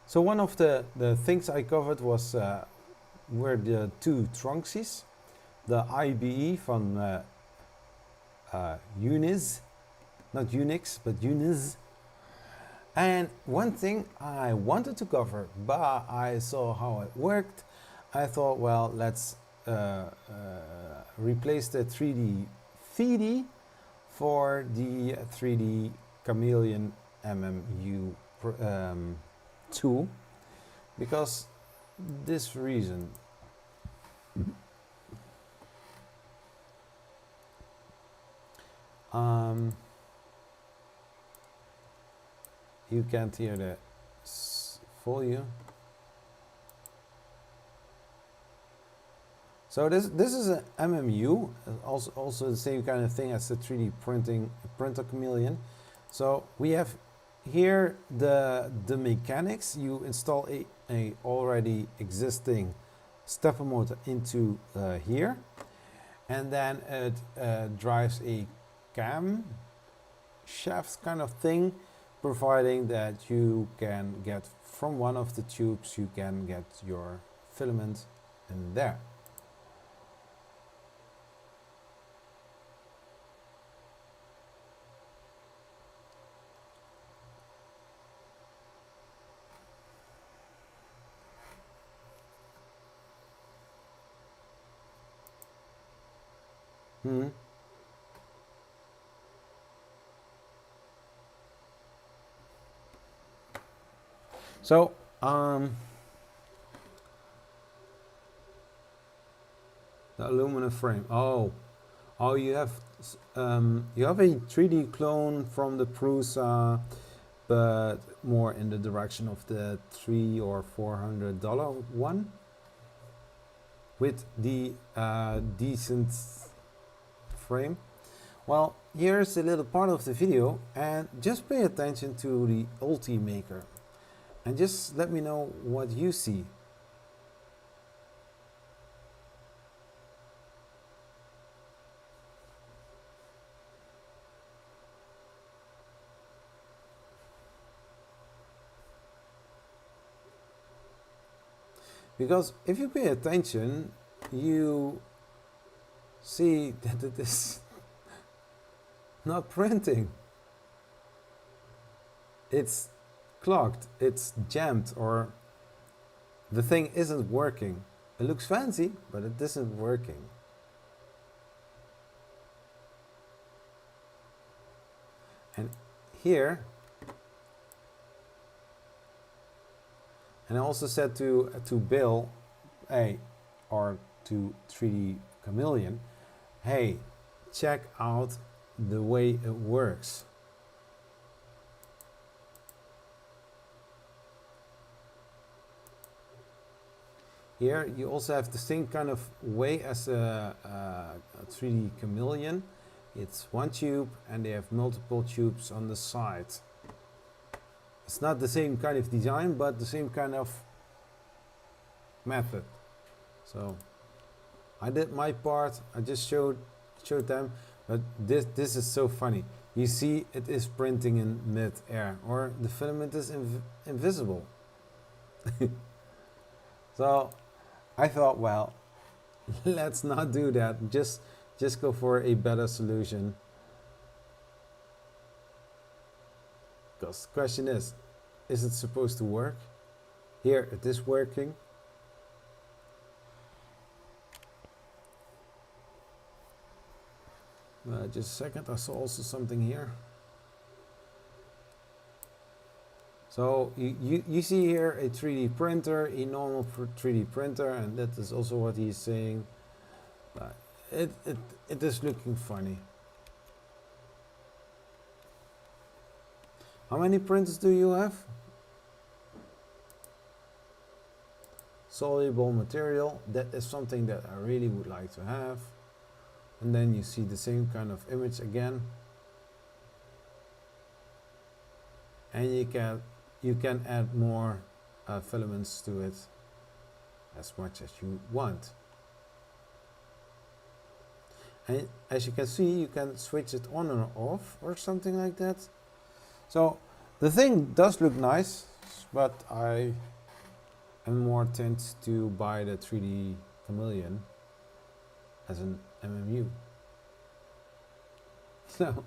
So one of the things I covered was were the two Thronxies, the IBE from Uniz, not Unix, but Uniz. And one thing I wanted to cover, but I saw how it worked. I thought, well, let's replace the 3D FED for the 3D Chameleon MMU tool, because this reason. You can't hear the volume. So this is an MMU, also the same kind of thing as the 3D printer Chameleon. So we have here the mechanics. You install a already existing stepper motor into here, and then it drives a cam shaft kind of thing, providing that you can get from one of the tubes, you can get your filament in there. So the aluminum frame. Oh, you have a 3D clone from the Prusa, but more in the direction of the $300 or $400 one, with the decent frame. Well, here's a little part of the video, and just pay attention to the Ultimaker, and just let me know what you see. Because if you pay attention, you see that it is not printing. It's clogged, it's jammed, or the thing isn't working. It looks fancy, but it isn't working. And here, and I also said to Bill, hey, or to 3D Chameleon, hey, check out the way it works. Here you also have the same kind of way as a 3D Chameleon. It's one tube and they have multiple tubes on the side. It's not the same kind of design, but the same kind of method. So I did my part. I just showed them, but this is so funny. You see, it is printing in mid-air, or the filament is invisible. So I thought, well, let's not do that. Just go for a better solution. Because the question is it supposed to work? Here it is working. Just a second, I saw also something here. So you see here a 3D printer, a normal 3D printer, and that is also what he's saying. But it is looking funny. How many printers do you have? Soluble material, that is something that I really would like to have. And then you see the same kind of image again. And you can add more filaments to it as much as you want. And as you can see, you can switch it on or off or something like that. So the thing does look nice, but I am more tempted to buy the 3D Chameleon as an MMU. So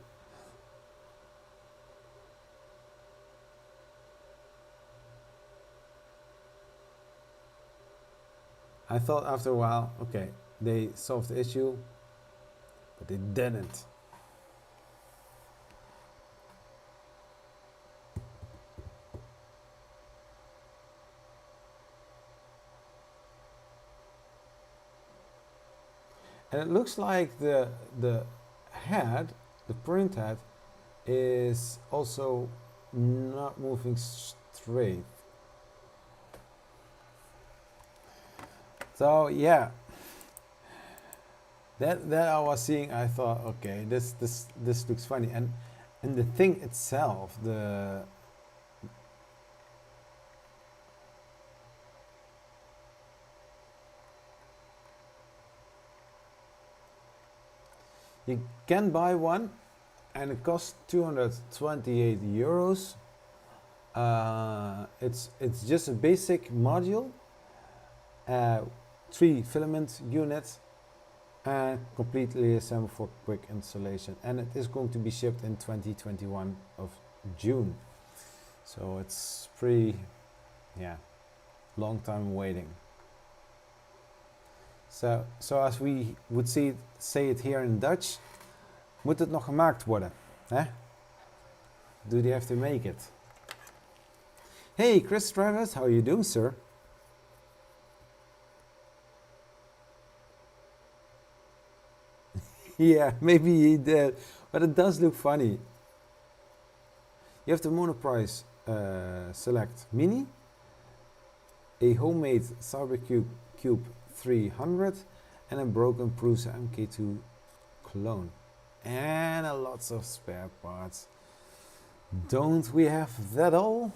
I thought after a while, okay, they solved the issue, but they didn't. And it looks like the head, the print head, is also not moving straight. So yeah, that I was seeing, I thought, okay, this looks funny, and the thing itself, you can buy one, and it costs 228 euros. It's just a basic module, 3 filament units, and completely assembled for quick installation. And it is going to be shipped in 2021 of June. So it's pretty, yeah, long time waiting. So as we would say it here in Dutch, moet het nog gemaakt worden, hè? Do they have to make it? Hey, Chris Travis, how are you doing, sir? Yeah, maybe he did, but it does look funny. You have the monoprice select mini, a homemade Cybercube Cube 300, and a broken Prusa MK2 clone, and lots of spare parts. Don't we have that all?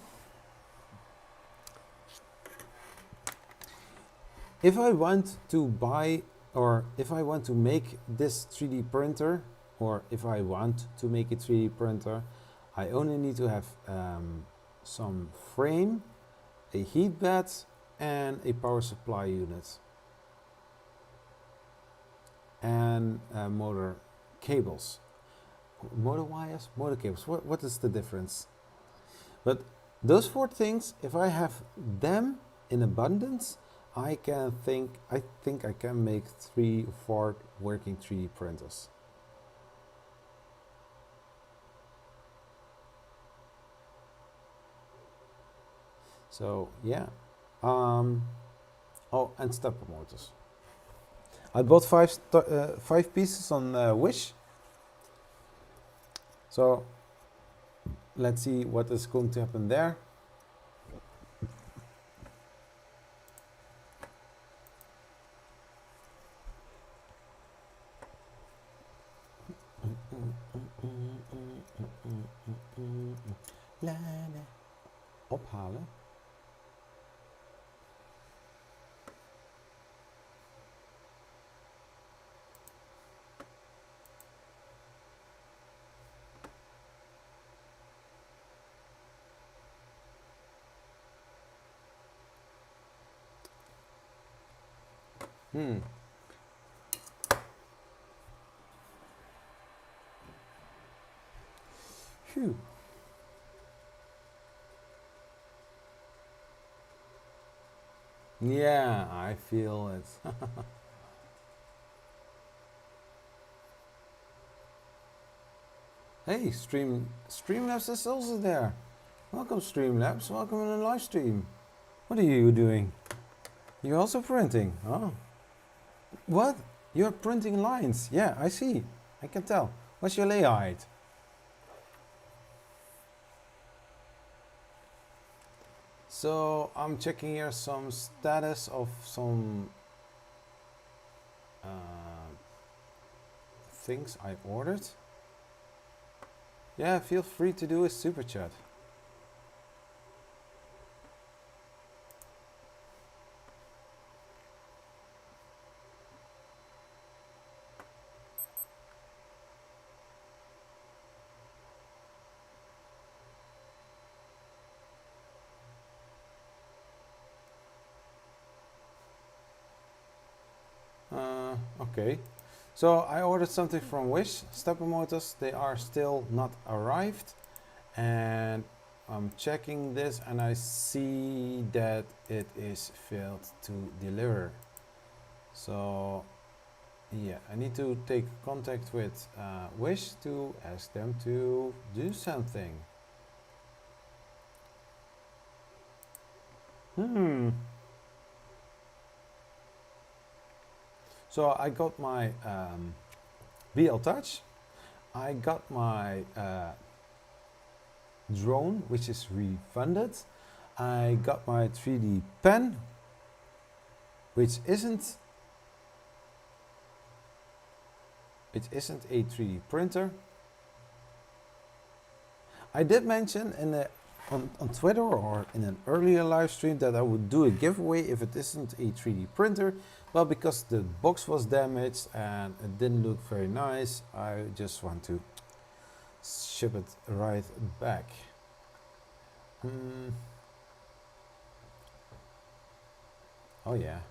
If I want to buy, or if I want to make this 3D printer, or if I want to make a 3D printer, I only need to have some frame, a heat bed, and a power supply unit, and motor cables. Motor wires, motor cables, what is the difference? But those 4 things, if I have them in abundance, I think I can make 3 or 4 working 3D printers. So yeah. Oh, and stepper motors. I bought 5 pieces on Wish. So let's see what is going to happen there. Ophalen. Phew. Yeah, I feel it. Hey, Streamlabs is also there. Welcome, Streamlabs. Welcome in the live stream. What are you doing? You're also printing. Oh. What? You're printing lines. Yeah, I see. I can tell. What's your layout height? So I'm checking here some status of some things I ordered. Yeah, feel free to do a super chat. Okay. So I ordered something from Wish, stepper motors. They are still not arrived. And I'm checking this and I see that it is failed to deliver. So yeah, I need to take contact with Wish to ask them to do something. So I got my BL Touch. I got my drone, which is refunded. I got my 3D pen, which isn't a 3D printer. I did mention in on Twitter or in an earlier live stream that I would do a giveaway if it isn't a 3D printer, but because the box was damaged and it didn't look very nice, I just want to ship it right back. Oh yeah.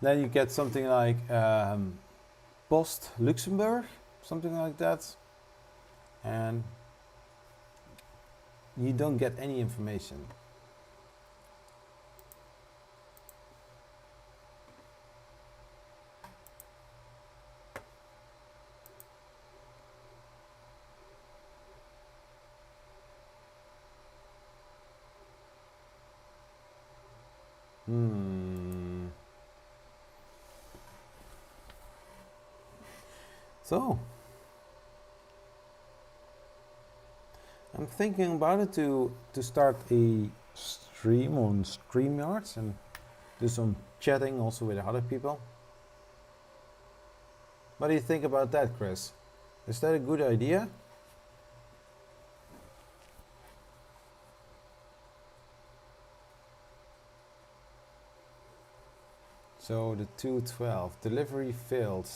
Then you get something like Post Luxembourg, something like that, and you don't get any information. So I'm thinking about it to start a stream on StreamYards and do some chatting also with other people. What do you think about that, Chris? Is that a good idea? So the 212 delivery failed.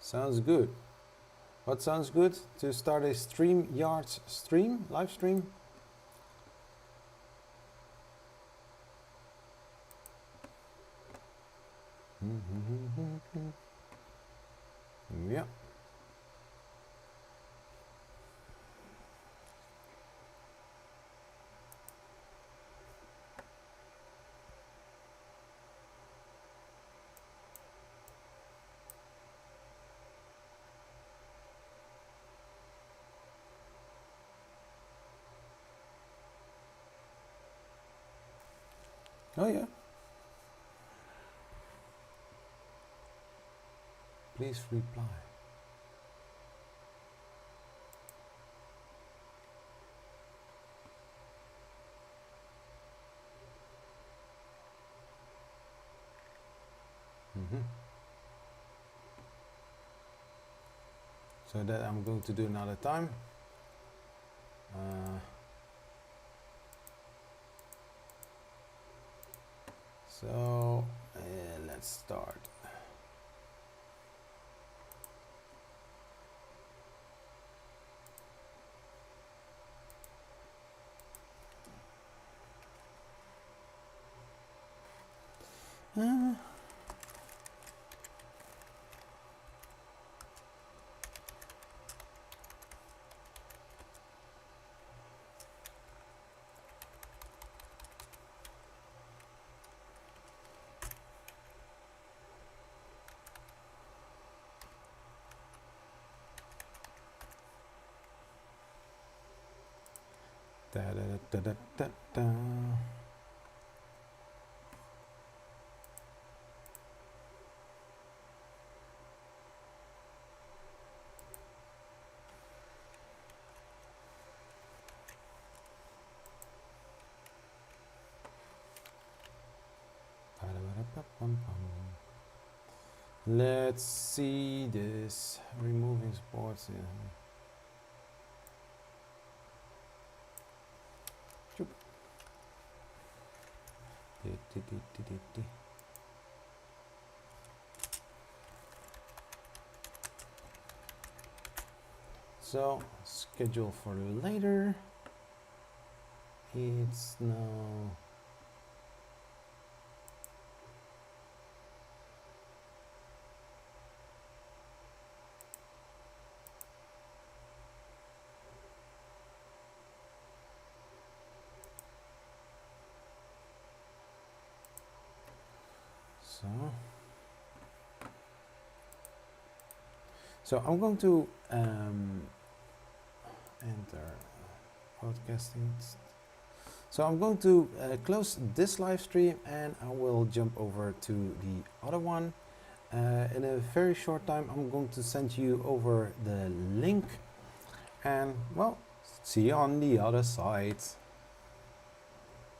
Sounds good. What sounds good? To start a StreamYards stream, live stream? Yeah. Oh yeah. Please reply. So that I'm going to do another time. So let's start. Da, da, da, da, da, da. Let's see this removing sports. So schedule for later. It's now so I'm going to enter podcasting. So I'm going to close this live stream and I will jump over to the other one. In a very short time I'm going to send you over the link and well, see you on the other side.